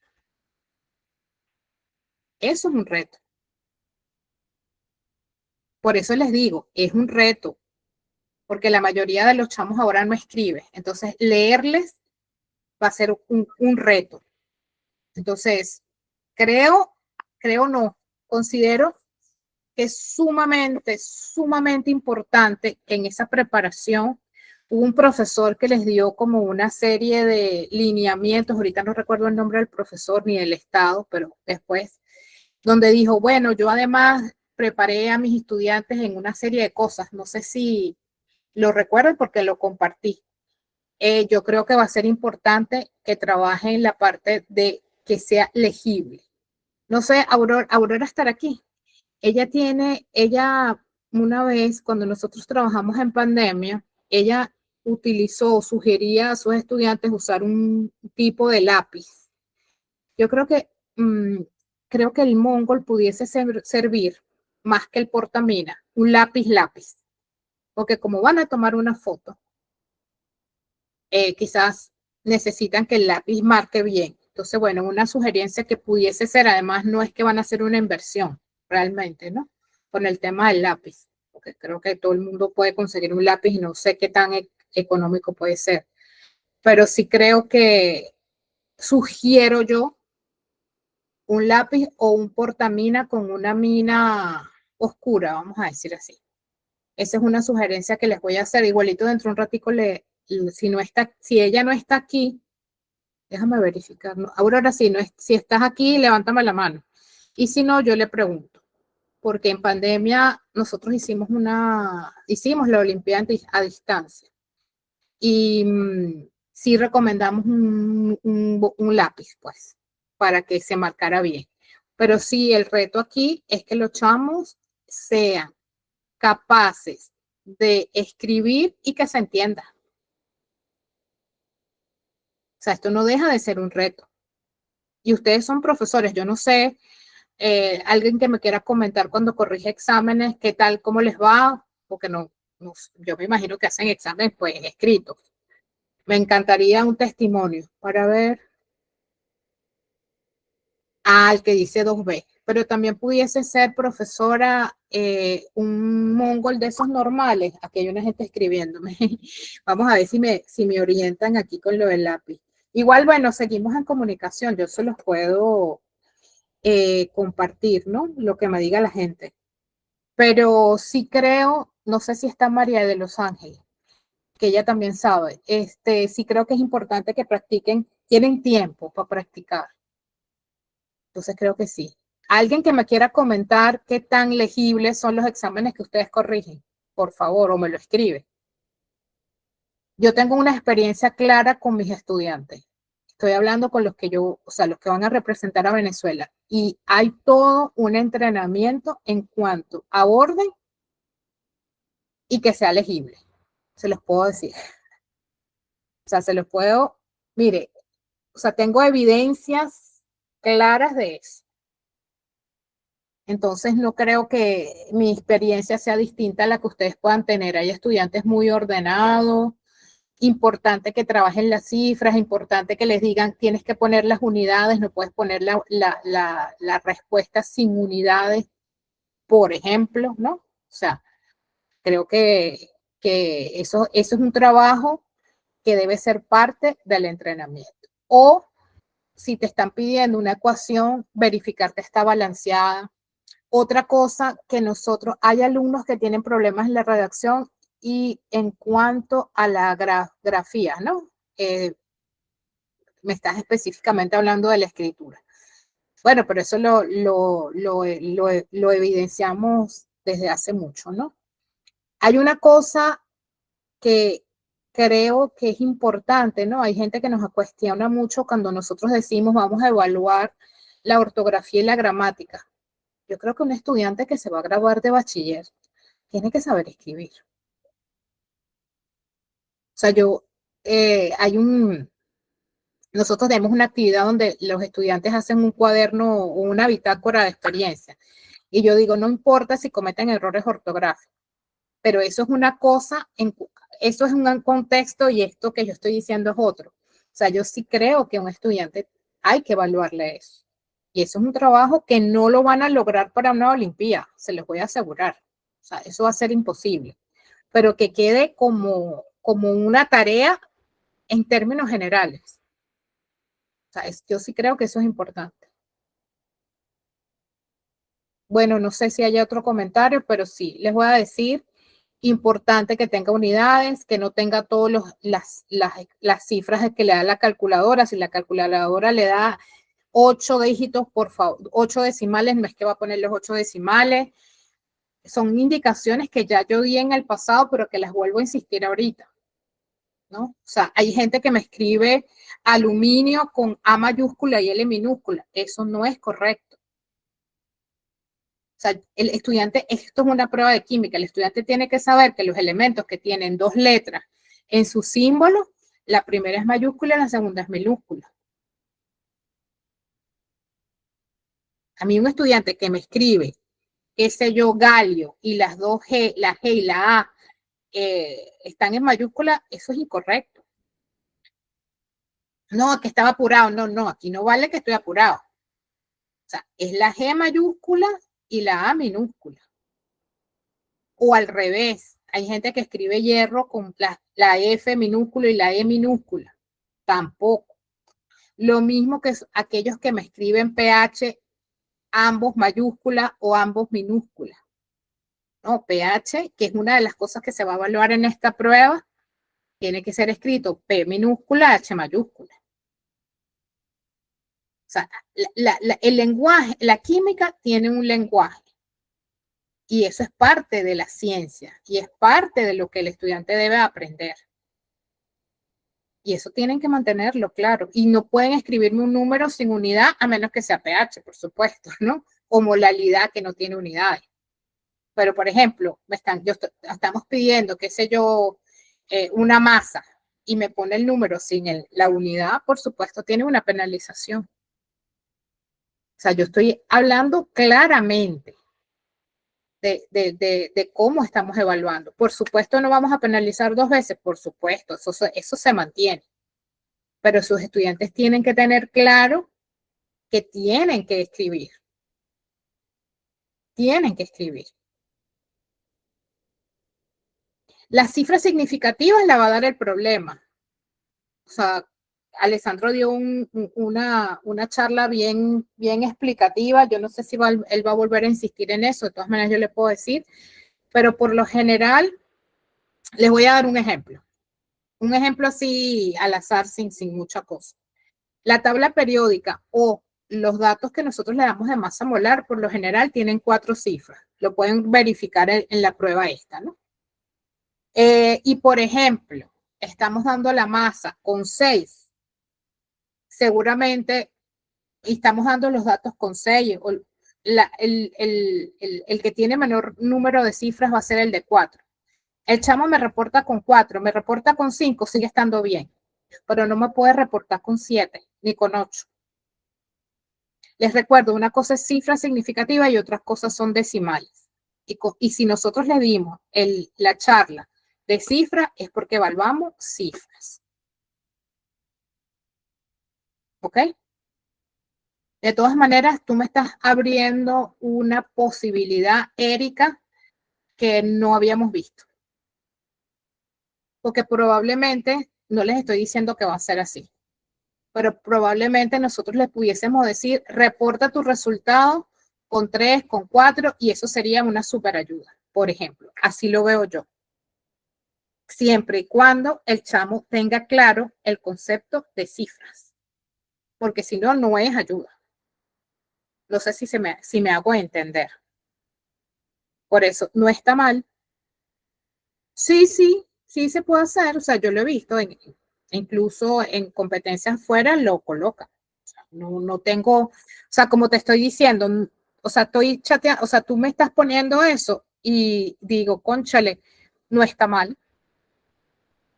Eso es un reto. Por eso les digo, es un reto, porque la mayoría de los chamos ahora no escribe. Entonces, leerles va a ser un reto. Entonces, creo no, considero que es sumamente importante que en esa preparación hubo un profesor que les dio como una serie de lineamientos, ahorita no recuerdo el nombre del profesor ni del estado, pero después, donde dijo, bueno, yo además preparé a mis estudiantes en una serie de cosas, no sé si lo recuerdan porque lo compartí. Yo creo que va a ser importante que trabaje en la parte de que sea legible. No sé, Aurora estará aquí. Ella una vez cuando nosotros trabajamos en pandemia, ella sugería a sus estudiantes usar un tipo de lápiz. Yo creo que el Mongol pudiese servir más que el portamina, un lápiz, porque como van a tomar una foto, quizás necesitan que el lápiz marque bien. Entonces, bueno, una sugerencia que pudiese ser, además, no es que van a hacer una inversión realmente, ¿no? Con el tema del lápiz, porque creo que todo el mundo puede conseguir un lápiz y no sé qué tan económico puede ser. Pero sí creo que sugiero yo un lápiz o un portamina con una mina oscura, vamos a decir así. Esa es una sugerencia que les voy a hacer. Igualito dentro de un ratico, si ella no está aquí, déjame verificar. ¿No? Aurora, si estás aquí, levántame la mano. Y si no, yo le pregunto. Porque en pandemia nosotros hicimos la Olimpiada a distancia. Y sí recomendamos un lápiz, pues, para que se marcara bien. Pero sí, el reto aquí es que los chamos sean capaces de escribir y que se entienda. O sea, esto no deja de ser un reto. Y ustedes son profesores, yo no sé, alguien que me quiera comentar cuando corrige exámenes, qué tal, cómo les va, porque yo me imagino que hacen exámenes pues escritos. Me encantaría un testimonio para ver al que dice 2B, pero también pudiese ser profesora, un mongol de esos normales. Aquí hay una gente escribiéndome. Vamos a ver si me orientan aquí con lo del lápiz. Igual, bueno, seguimos en comunicación. Yo se los puedo compartir, ¿no? Lo que me diga la gente. Pero sí creo, no sé si está María de Los Ángeles, que ella también sabe. Sí creo que es importante que practiquen, tienen tiempo para practicar. Entonces creo que sí. Alguien que me quiera comentar qué tan legibles son los exámenes que ustedes corrigen, por favor, o me lo escribe. Yo tengo una experiencia clara con mis estudiantes. Estoy hablando con los que van a representar a Venezuela. Y hay todo un entrenamiento en cuanto a orden y que sea legible. Se los puedo decir. O sea, mire, o sea, tengo evidencias claras de eso. Entonces no creo que mi experiencia sea distinta a la que ustedes puedan tener. Hay estudiantes muy ordenados, importante que trabajen las cifras, importante que les digan tienes que poner las unidades, no puedes poner la respuesta sin unidades, por ejemplo, ¿no? O sea, creo que eso es un trabajo que debe ser parte del entrenamiento. O si te están pidiendo una ecuación, verificar que está balanceada. Otra cosa que nosotros, hay alumnos que tienen problemas en la redacción y en cuanto a la grafía, ¿no? Me estás específicamente hablando de la escritura. Bueno, pero eso lo evidenciamos desde hace mucho, ¿no? Hay una cosa que creo que es importante, ¿no? Hay gente que nos cuestiona mucho cuando nosotros decimos vamos a evaluar la ortografía y la gramática. Yo creo que un estudiante que se va a graduar de bachiller tiene que saber escribir. O sea, nosotros tenemos una actividad donde los estudiantes hacen un cuaderno o una bitácora de experiencia. Y yo digo, no importa si cometen errores ortográficos, pero eso es una cosa, eso es un contexto y esto que yo estoy diciendo es otro. O sea, yo sí creo que a un estudiante hay que evaluarle eso. Y eso es un trabajo que no lo van a lograr para una Olimpíada, se los voy a asegurar. O sea, eso va a ser imposible. Pero que quede como una tarea en términos generales. O sea, yo sí creo que eso es importante. Bueno, no sé si hay otro comentario, pero sí, les voy a decir, importante que tenga unidades, que no tenga todas las cifras que le da la calculadora. Si la calculadora le da 8 dígitos, por favor, 8 decimales, no es que va a poner los 8 decimales. Son indicaciones que ya yo di en el pasado, pero que las vuelvo a insistir ahorita, ¿no? O sea, hay gente que me escribe aluminio con A mayúscula y L minúscula. Eso no es correcto. O sea, el estudiante, esto es una prueba de química, el estudiante tiene que saber que los elementos que tienen 2 letras en su símbolo, la primera es mayúscula y la segunda es minúscula. A mí un estudiante que me escribe, qué sé yo, galio, y las dos G, la G y la A, están en mayúscula, eso es incorrecto. No, que estaba apurado, no, aquí no vale que estoy apurado. O sea, es la G mayúscula y la A minúscula. O al revés, hay gente que escribe hierro con la F minúscula y la E minúscula. Tampoco. Lo mismo que aquellos que me escriben PH, ambos mayúsculas o ambos minúsculas. No, PH, que es una de las cosas que se va a evaluar en esta prueba, tiene que ser escrito P minúscula, H mayúscula. O sea, el lenguaje, la química tiene un lenguaje. Y eso es parte de la ciencia y es parte de lo que el estudiante debe aprender. Y eso tienen que mantenerlo claro. Y no pueden escribirme un número sin unidad a menos que sea pH, por supuesto, ¿no? O modalidad que no tiene unidades. Pero, por ejemplo, estamos pidiendo, qué sé yo, una masa y me pone el número sin la unidad, por supuesto, tiene una penalización. O sea, yo estoy hablando claramente de cómo estamos evaluando. Por supuesto, no vamos a penalizar 2 veces, por supuesto, eso se mantiene. Pero sus estudiantes tienen que tener claro que tienen que escribir. Tienen que escribir. Las cifras significativas la va a dar el problema. O sea, Alessandro dio una charla bien explicativa. Yo no sé si él va a volver a insistir en eso. De todas maneras, yo le puedo decir. Pero por lo general, les voy a dar un ejemplo. Un ejemplo así al azar, sin mucha cosa. La tabla periódica o los datos que nosotros le damos de masa molar, por lo general, tienen 4 cifras. Lo pueden verificar en la prueba esta, ¿no? Y por ejemplo, estamos dando la masa con 6. Seguramente estamos dando los datos con 6. El que tiene menor número de cifras va a ser el de 4. El chamo me reporta con 4, me reporta con 5, sigue estando bien. Pero no me puede reportar con 7 ni con 8. Les recuerdo, una cosa es cifra significativa y otras cosas son decimales. Y si nosotros le dimos la charla de cifras, es porque evaluamos cifras. ¿Ok? De todas maneras, tú me estás abriendo una posibilidad, Erika, que no habíamos visto. Porque probablemente, no les estoy diciendo que va a ser así, pero probablemente nosotros les pudiésemos decir, reporta tu resultado con 3, con 4, y eso sería una super ayuda, por ejemplo. Así lo veo yo. Siempre y cuando el chamo tenga claro el concepto de cifras, porque si no, no es ayuda. No sé si me hago entender. Por eso, no está mal. Sí, sí, sí se puede hacer. O sea, yo lo he visto, incluso en competencias fuera lo colocan. O sea, no tengo, o sea, como te estoy diciendo, o sea, estoy chateando, o sea, tú me estás poniendo eso y digo, cónchale, no está mal.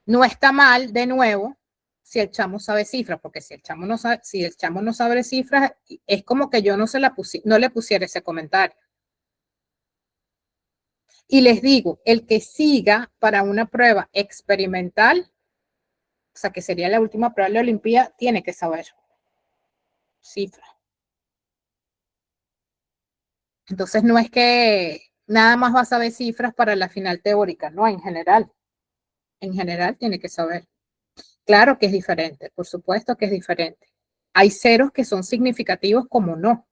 No está mal, de nuevo, si el chamo sabe cifras, porque si el chamo no sabe cifras, es como que yo no le pusiera ese comentario. Y les digo, el que siga para una prueba experimental, o sea, que sería la última prueba de la Olimpíada, tiene que saber cifras. Entonces, no es que nada más va a saber cifras para la final teórica, no, en general. En general tiene que saber. Claro que es diferente, por supuesto que es diferente. Hay ceros que son significativos como no. O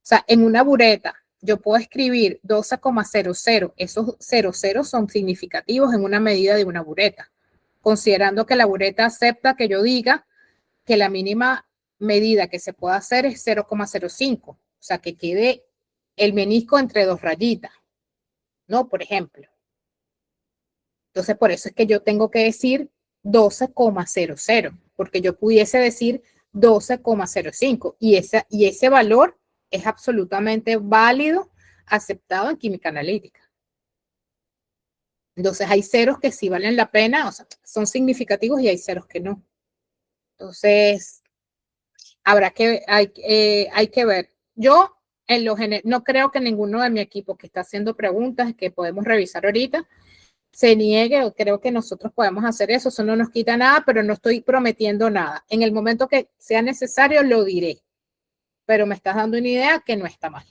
sea, en una bureta yo puedo escribir 12,00. Esos 00 son significativos en una medida de una bureta, considerando que la bureta acepta que yo diga que la mínima medida que se pueda hacer es 0,05. O sea, que quede el menisco entre dos rayitas, ¿no? Por ejemplo. Entonces, por eso es que yo tengo que decir 12,00, porque yo pudiese decir 12,05 y ese valor es absolutamente válido, aceptado en química analítica. Entonces, hay ceros que sí valen la pena, o sea, son significativos y hay ceros que no. Entonces, hay que ver. Yo, no creo que ninguno de mi equipo que está haciendo preguntas que podemos revisar ahorita se niegue, o creo que nosotros podemos hacer eso no nos quita nada, pero no estoy prometiendo nada. En el momento que sea necesario lo diré, pero me estás dando una idea que no está mal.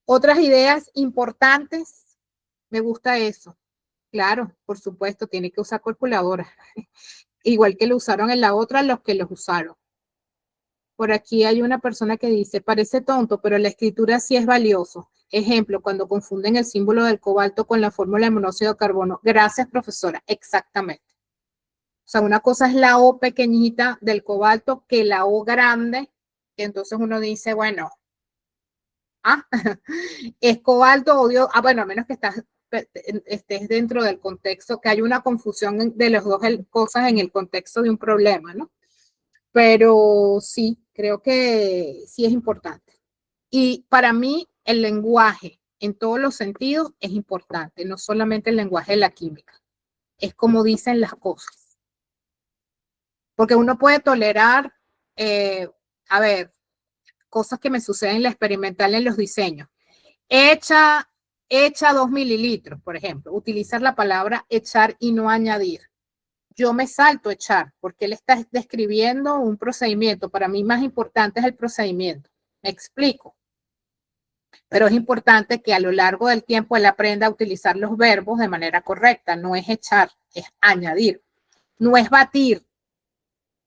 Otras ideas importantes, me gusta eso. Claro, por supuesto, tiene que usar calculadora, igual que lo usaron en la otra los que los usaron. Por aquí hay una persona que dice, parece tonto, pero la escritura sí es valioso. Ejemplo, cuando confunden el símbolo del cobalto con la fórmula de monóxido de carbono. Gracias, profesora. Exactamente. O sea, una cosa es la O pequeñita del cobalto que la O grande, que entonces uno dice, bueno, es cobalto o bueno, a menos que estés dentro del contexto, que hay una confusión de las dos cosas en el contexto de un problema, ¿no? Pero sí, creo que sí es importante. Y para mí el lenguaje en todos los sentidos es importante, no solamente el lenguaje de la química, es como dicen las cosas. Porque uno puede tolerar, a ver, cosas que me suceden en la experimental en los diseños. Echa 2 mililitros, por ejemplo, utilizar la palabra echar y no añadir. Yo me salto echar porque él está describiendo un procedimiento. Para mí más importante es el procedimiento. Me explico. Pero es importante que a lo largo del tiempo él aprenda a utilizar los verbos de manera correcta. No es echar, es añadir. No es batir.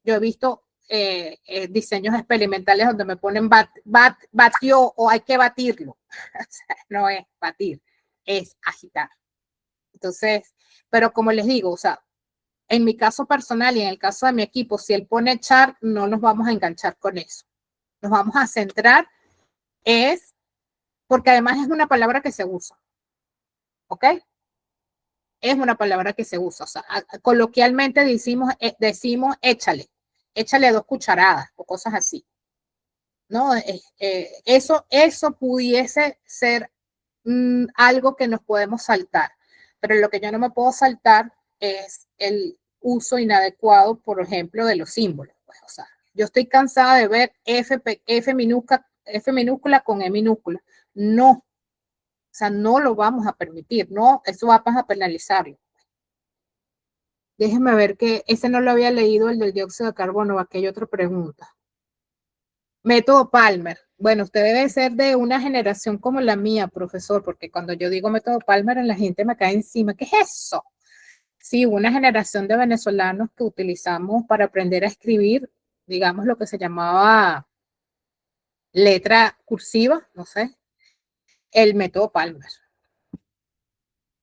Yo he visto diseños experimentales donde me ponen batió o hay que batirlo. O sea, no es batir, es agitar. Entonces, pero como les digo, o sea, en mi caso personal y en el caso de mi equipo, si él pone echar, no nos vamos a enganchar con eso. Nos vamos a centrar porque además es una palabra que se usa, ¿ok? Es una palabra que se usa. O sea, coloquialmente decimos échale 2 cucharadas o cosas así, ¿no? Eso pudiese ser algo que nos podemos saltar, pero lo que yo no me puedo saltar es el uso inadecuado, por ejemplo, de los símbolos. Pues, o sea, yo estoy cansada de ver F minúscula con E minúscula. No, o sea, no lo vamos a permitir, no, eso vamos a penalizarlo. Déjeme ver que ese no lo había leído, el del dióxido de carbono, aquí hay otra pregunta. Método Palmer. Bueno, usted debe ser de una generación como la mía, profesor, porque cuando yo digo método Palmer, la gente me cae encima. ¿Qué es eso? Sí, una generación de venezolanos que utilizamos para aprender a escribir, digamos, lo que se llamaba letra cursiva, no sé, el método Palmer.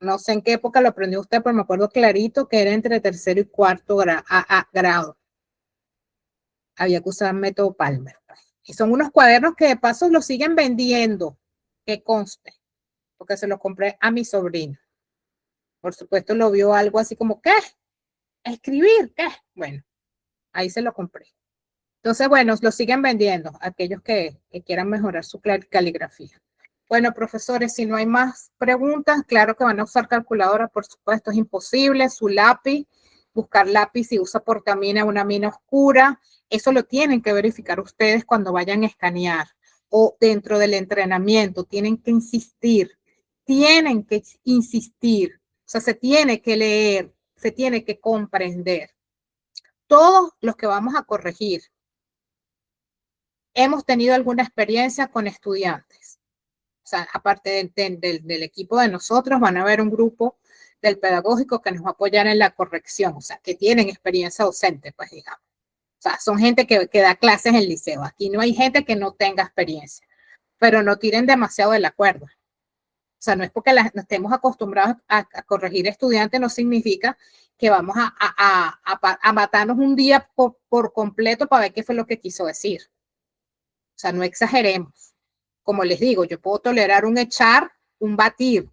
No sé en qué época lo aprendió usted, pero me acuerdo clarito que era entre tercero y cuarto grado. Había que usar método Palmer. Y son unos cuadernos que de paso los siguen vendiendo, que conste, porque se los compré a mi sobrino. Por supuesto lo vio algo así como, ¿qué? ¿Escribir? ¿Qué? Bueno, ahí se lo compré. Entonces, bueno, lo siguen vendiendo aquellos que quieran mejorar su caligrafía. Bueno, profesores, si no hay más preguntas, claro que van a usar calculadora, por supuesto, es imposible. Su lápiz, buscar lápiz si usa portamina, una mina oscura, eso lo tienen que verificar ustedes cuando vayan a escanear o dentro del entrenamiento, tienen que insistir, o sea, se tiene que leer, se tiene que comprender. Todos los que vamos a corregir hemos tenido alguna experiencia con estudiantes. O sea, aparte del equipo de nosotros, van a haber un grupo del pedagógico que nos va a apoyar en la corrección, o sea, que tienen experiencia docente, pues digamos. O sea, son gente que da clases en el liceo. Aquí no hay gente que no tenga experiencia, pero no tiren demasiado de la cuerda. O sea, no es porque no estemos acostumbrados a corregir estudiantes, no significa que vamos a matarnos un día por completo para ver qué fue lo que quiso decir. O sea, no exageremos. Como les digo, yo puedo tolerar un echar, un batir,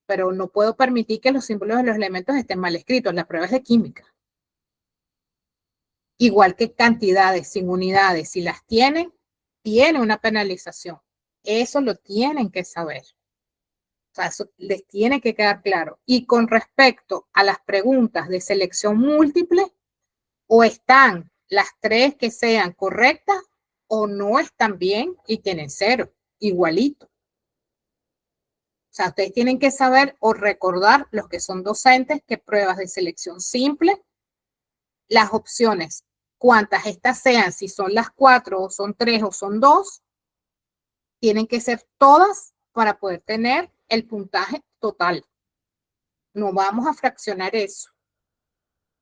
pero no puedo permitir que los símbolos de los elementos estén mal escritos. La prueba es de química. Igual que cantidades sin unidades, si las tienen, tiene una penalización. Eso lo tienen que saber. O sea, eso les tiene que quedar claro. Y con respecto a las preguntas de selección múltiple, o están las tres que sean correctas o no están bien y tienen cero, igualito. O sea, ustedes tienen que saber o recordar, los que son docentes, que pruebas de selección simple, las opciones, cuantas estas sean, si son las 4 o son 3 o son 2, tienen que ser todas para poder tener el puntaje total. No vamos a fraccionar eso.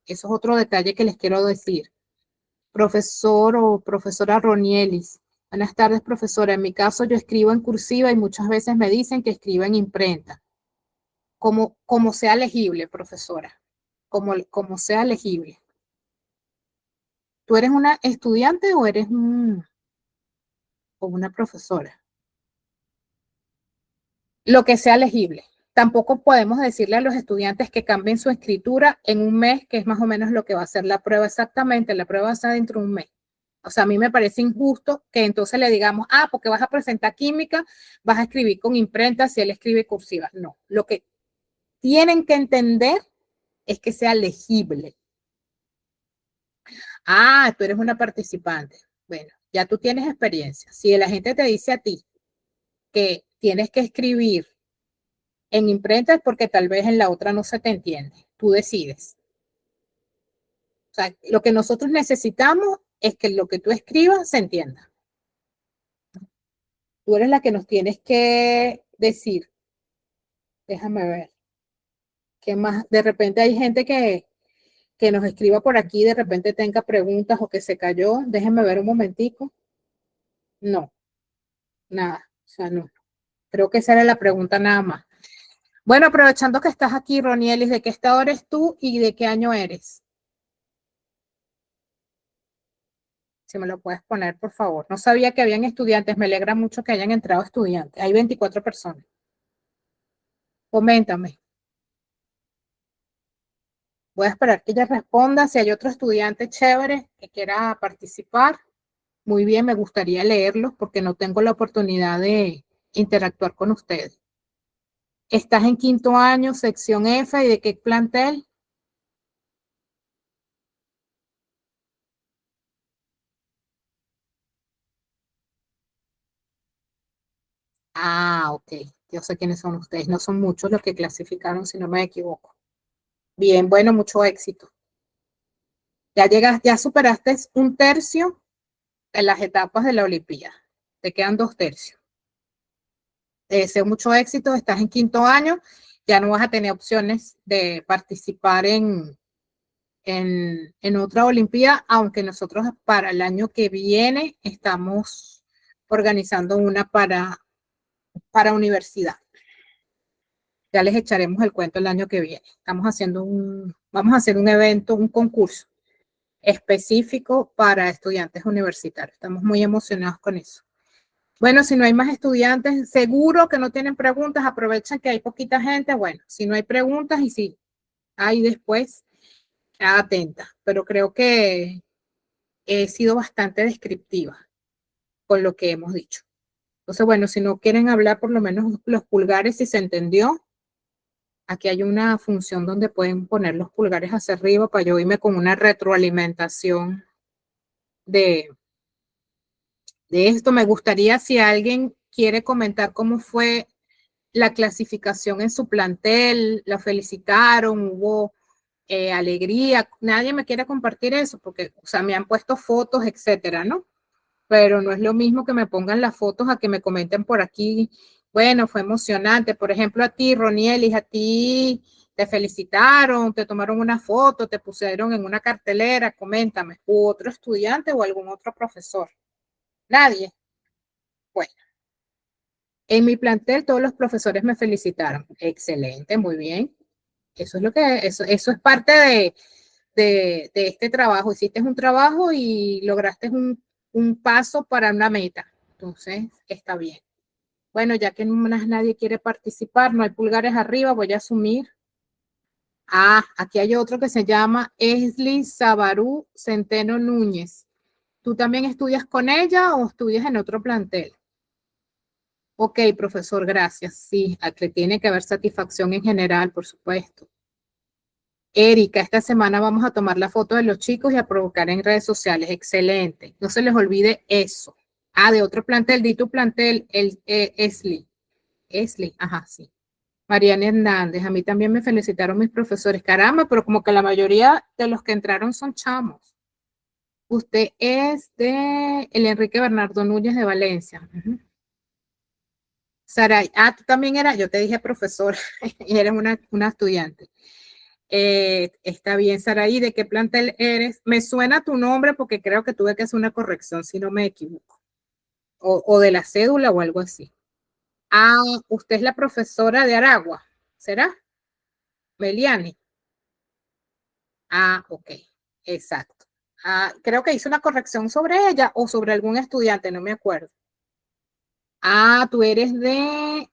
Eso es otro detalle que les quiero decir. Profesor o profesora Ronielis. Buenas tardes, profesora. En mi caso, yo escribo en cursiva y muchas veces me dicen que escribo en imprenta. Como sea legible, profesora. Como sea legible. ¿Tú eres una estudiante o eres o una profesora? Lo que sea legible. Tampoco podemos decirle a los estudiantes que cambien su escritura en un mes, que es más o menos lo que va a ser la prueba exactamente. La prueba va a ser dentro de un mes. O sea, a mí me parece injusto que entonces le digamos, porque vas a presentar química, vas a escribir con imprenta si él escribe cursiva. No, lo que tienen que entender es que sea legible. Tú eres una participante. Bueno, ya tú tienes experiencia. Si la gente te dice a ti que tienes que escribir en imprenta es porque tal vez en la otra no se te entiende. Tú decides. O sea, lo que nosotros necesitamos es que lo que tú escribas se entienda. Tú eres la que nos tienes que decir. Déjame ver. ¿Qué más? De repente hay gente que nos escriba por aquí, de repente tenga preguntas o que se cayó. Déjenme ver un momentico. No, nada. O sea, no. Creo que esa era la pregunta nada más. Bueno, aprovechando que estás aquí, Ronielis, ¿de qué estado eres tú y de qué año eres? Si me lo puedes poner, por favor. No sabía que habían estudiantes, me alegra mucho que hayan entrado estudiantes. Hay 24 personas. Coméntame. Voy a esperar que ella responda. Si hay otro estudiante chévere que quiera participar, muy bien, me gustaría leerlos porque no tengo la oportunidad de interactuar con ustedes. ¿Estás en quinto año, sección F, y de qué plantel? Ah, ok. Yo sé quiénes son ustedes. No son muchos los que clasificaron, si no me equivoco. Bien, bueno, mucho éxito. Ya llegas, ya superaste un tercio en las etapas de la Olimpiada. Te quedan 2 tercios. Te deseo mucho éxito. Estás en quinto año. Ya no vas a tener opciones de participar en otra Olimpiada, aunque nosotros para el año que viene estamos organizando una para universidad. Ya les echaremos el cuento el año que viene. Vamos a hacer un evento, un concurso específico para estudiantes universitarios. Estamos muy emocionados con eso. Bueno, si no hay más estudiantes, seguro que no tienen preguntas, aprovechen que hay poquita gente. Bueno, si no hay preguntas y si hay después, atenta. Pero creo que he sido bastante descriptiva con lo que hemos dicho. Entonces, bueno, si no quieren hablar, por lo menos los pulgares, si se entendió, aquí hay una función donde pueden poner los pulgares hacia arriba para yo irme con una retroalimentación de, de esto. Me gustaría si alguien quiere comentar cómo fue la clasificación en su plantel, la felicitaron, hubo alegría. Nadie me quiere compartir eso porque, o sea, me han puesto fotos, etcétera, ¿no? Pero no es lo mismo que me pongan las fotos a que me comenten por aquí. Bueno, fue emocionante. Por ejemplo, a ti, Ronielis, a ti te felicitaron, te tomaron una foto, te pusieron en una cartelera, coméntame. ¿U otro estudiante o algún otro profesor? Nadie. Bueno, en mi plantel todos los profesores me felicitaron. Excelente, muy bien. Eso es parte de este trabajo. Hiciste un trabajo y lograste un paso para una meta. Entonces, está bien. Bueno, ya que más nadie quiere participar, no hay pulgares arriba, voy a asumir. Ah, aquí hay otro que se llama Esli Sabarú Centeno Núñez. ¿Tú también estudias con ella o estudias en otro plantel? Ok, profesor, gracias. Sí, aquí tiene que haber satisfacción en general, por supuesto. Erika, esta semana vamos a tomar la foto de los chicos y a provocar en redes sociales. Excelente. No se les olvide eso. Ah, de otro plantel, di tu plantel, el Esli. Esli, ajá, sí. Mariana Hernández, a mí también me felicitaron mis profesores. Caramba, pero como que la mayoría de los que entraron son chamos. Usted es de el Enrique Bernardo Núñez de Valencia. Uh-huh. Saray, ah, tú también eras, yo te dije profesor, y eres una estudiante. Está bien, Saraí, ¿de qué plantel eres? Me suena tu nombre porque creo que tuve que hacer una corrección, si no me equivoco. O de la cédula o algo así. Ah, usted es la profesora de Aragua, ¿será? Meliani. Ah, ok, exacto. Ah, creo que hice una corrección sobre ella o sobre algún estudiante, no me acuerdo. Ah, tú eres del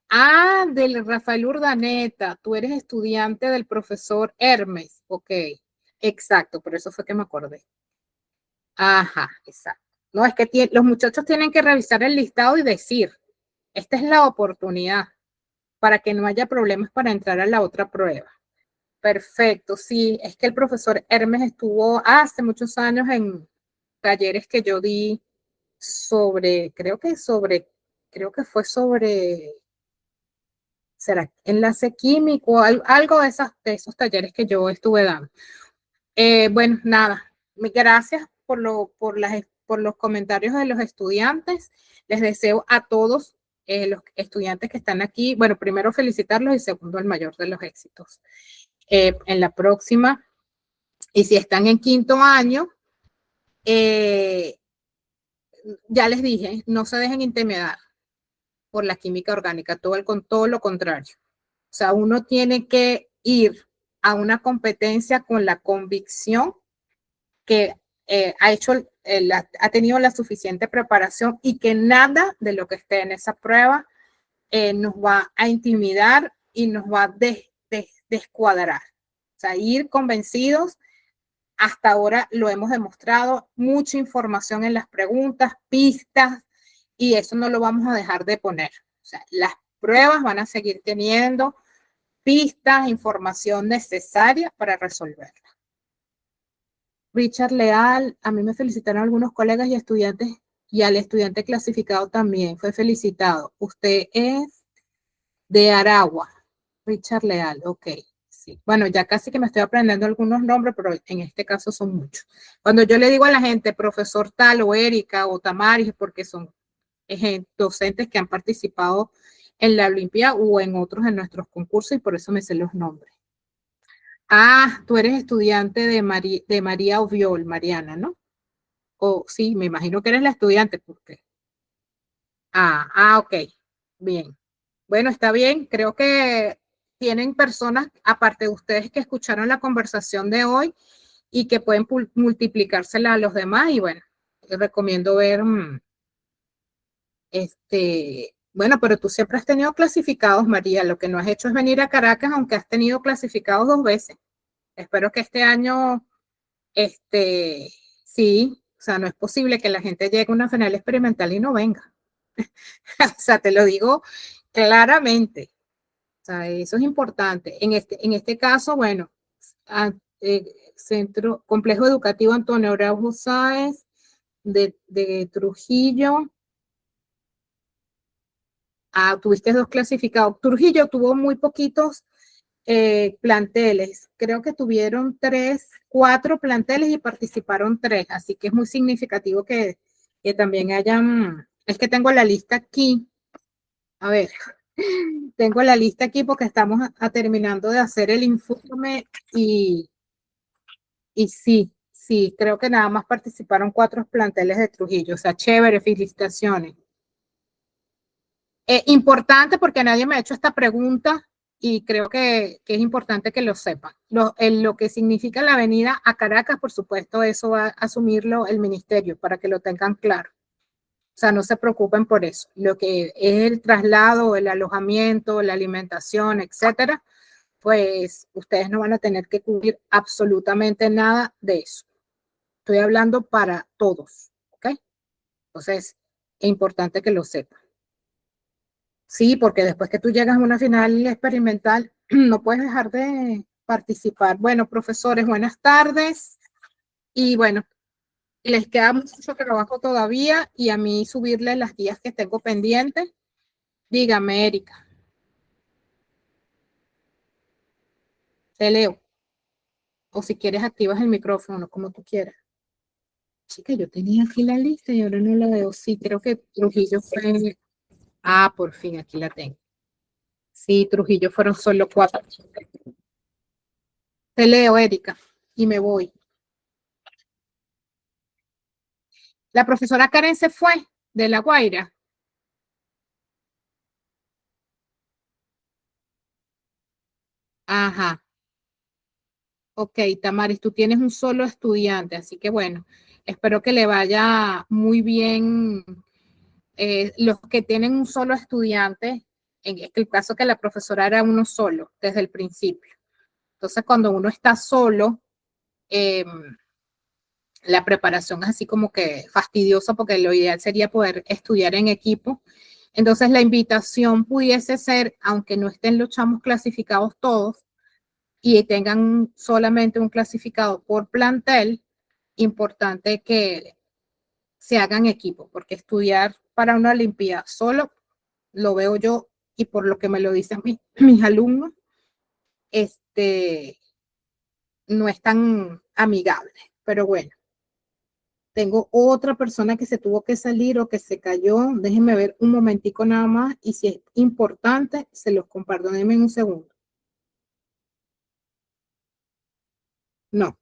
Rafael Urdaneta, tú eres estudiante del profesor Hermes, ok, exacto, por eso fue que me acordé. Ajá, exacto. No, es que los muchachos tienen que revisar el listado y decir, esta es la oportunidad para que no haya problemas para entrar a la otra prueba. Perfecto, sí, es que el profesor Hermes estuvo hace muchos años en talleres que yo di creo que fue sobre, será enlace químico, algo de esos talleres que yo estuve dando. Bueno, nada, gracias por los comentarios de los estudiantes. Les deseo a todos los estudiantes que están aquí, bueno, primero felicitarlos y segundo el mayor de los éxitos. En la próxima, y si están en quinto año, ya les dije, no se dejen intimidar por la química orgánica, con todo lo contrario. O sea, uno tiene que ir a una competencia con la convicción que ha tenido la suficiente preparación y que nada de lo que esté en esa prueba nos va a intimidar y nos va a descuadrar. O sea, ir convencidos, hasta ahora lo hemos demostrado, mucha información en las preguntas, pistas, y eso no lo vamos a dejar de poner. O sea, las pruebas van a seguir teniendo pistas, información necesaria para resolverla. Richard Leal, a mí me felicitaron algunos colegas y estudiantes y al estudiante clasificado también fue felicitado. Usted es de Aragua, Richard Leal, ok. Sí. Bueno, ya casi que me estoy aprendiendo algunos nombres, pero en este caso son muchos. Cuando yo le digo a la gente profesor tal o Erika o Tamaris, porque son docentes que han participado en la Olimpia o en otros de nuestros concursos y por eso me sé los nombres. Ah, tú eres estudiante de María Oviol, Mariana, ¿no? O sí, me imagino que eres la estudiante, porque. Ok, bien. Bueno, está bien. Creo que tienen personas, aparte de ustedes, que escucharon la conversación de hoy y que pueden multiplicársela a los demás. Y bueno, les recomiendo ver, bueno, pero tú siempre has tenido clasificados, María. Lo que no has hecho es venir a Caracas, aunque has tenido clasificados 2 veces. Espero que este año, sí, o sea, no es posible que la gente llegue a una final experimental y no venga. O sea, te lo digo claramente. O sea, eso es importante. En este caso, bueno, Centro Complejo Educativo Antonio Araujo Sáez de Trujillo. Tuviste 2 clasificados. Trujillo tuvo muy poquitos planteles. Creo que tuvieron 4 planteles y participaron 3. Así que es muy significativo que también hayan. Es que tengo la lista aquí. A ver, tengo la lista aquí porque estamos terminando de hacer el informe y sí, creo que nada más participaron 4 planteles de Trujillo. O sea, chévere, felicitaciones. Importante porque nadie me ha hecho esta pregunta y creo que es importante que lo sepan. Lo que significa la venida a Caracas, por supuesto, eso va a asumirlo el ministerio para que lo tengan claro. O sea, no se preocupen por eso. Lo que es el traslado, el alojamiento, la alimentación, etcétera, pues ustedes no van a tener que cubrir absolutamente nada de eso. Estoy hablando para todos, ¿ok? Entonces, es importante que lo sepan. Sí, porque después que tú llegas a una final experimental, no puedes dejar de participar. Bueno, profesores, buenas tardes. Y bueno, les queda mucho trabajo todavía y a mí subirles las guías que tengo pendientes. Dígame, Erika. Te leo. O si quieres, activas el micrófono, como tú quieras. Chica, yo tenía aquí la lista y ahora no la veo. Sí, creo que Trujillo fue. Por fin, aquí la tengo. Sí, Trujillo fueron solo 4. Te leo, Erika, y me voy. La profesora Karen se fue de La Guaira. Ajá. Ok, Tamaris, tú tienes un solo estudiante, así que bueno, espero que le vaya muy bien. Los que tienen un solo estudiante, en el caso que la profesora era uno solo desde el principio. Entonces, cuando uno está solo, eh, la preparación es así como que fastidiosa porque lo ideal sería poder estudiar en equipo. Entonces, la invitación pudiese ser, aunque no estén los chamos clasificados todos y tengan solamente un clasificado por plantel, importante que se hagan equipo, porque estudiar para una Olimpiada solo, lo veo yo y por lo que me lo dicen mis alumnos, no es tan amigable. Pero bueno, tengo otra persona que se tuvo que salir o que se cayó. Déjenme ver un momentico nada más y si es importante, se los comparto. Denme un segundo. No,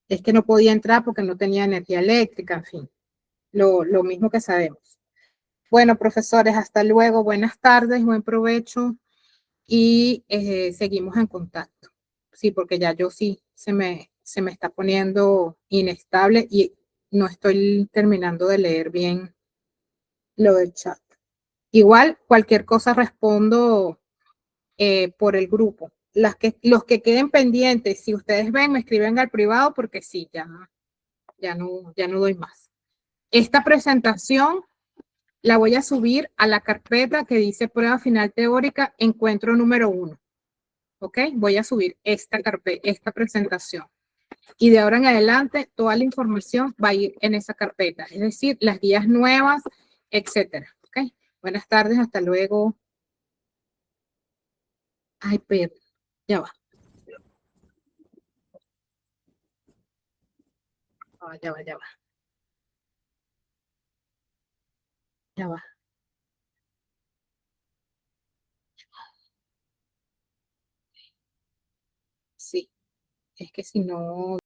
es que no podía entrar porque no tenía energía eléctrica, en fin, lo mismo que sabemos. Bueno, profesores, hasta luego. Buenas tardes, buen provecho y seguimos en contacto. Sí, porque ya yo sí se me está poniendo inestable y no estoy terminando de leer bien lo del chat. Igual, cualquier cosa respondo por el grupo. Los que queden pendientes, si ustedes ven, me escriben al privado porque sí, ya no doy más. Esta presentación la voy a subir a la carpeta que dice prueba final teórica, encuentro número 1. ¿Ok? Voy a subir esta presentación. Y de ahora en adelante, toda la información va a ir en esa carpeta, es decir, las guías nuevas, etcétera. ¿Ok? Buenas tardes, hasta luego. Ay, pero ya va. Ya va, ya va. Ya va. Sí, es que si no...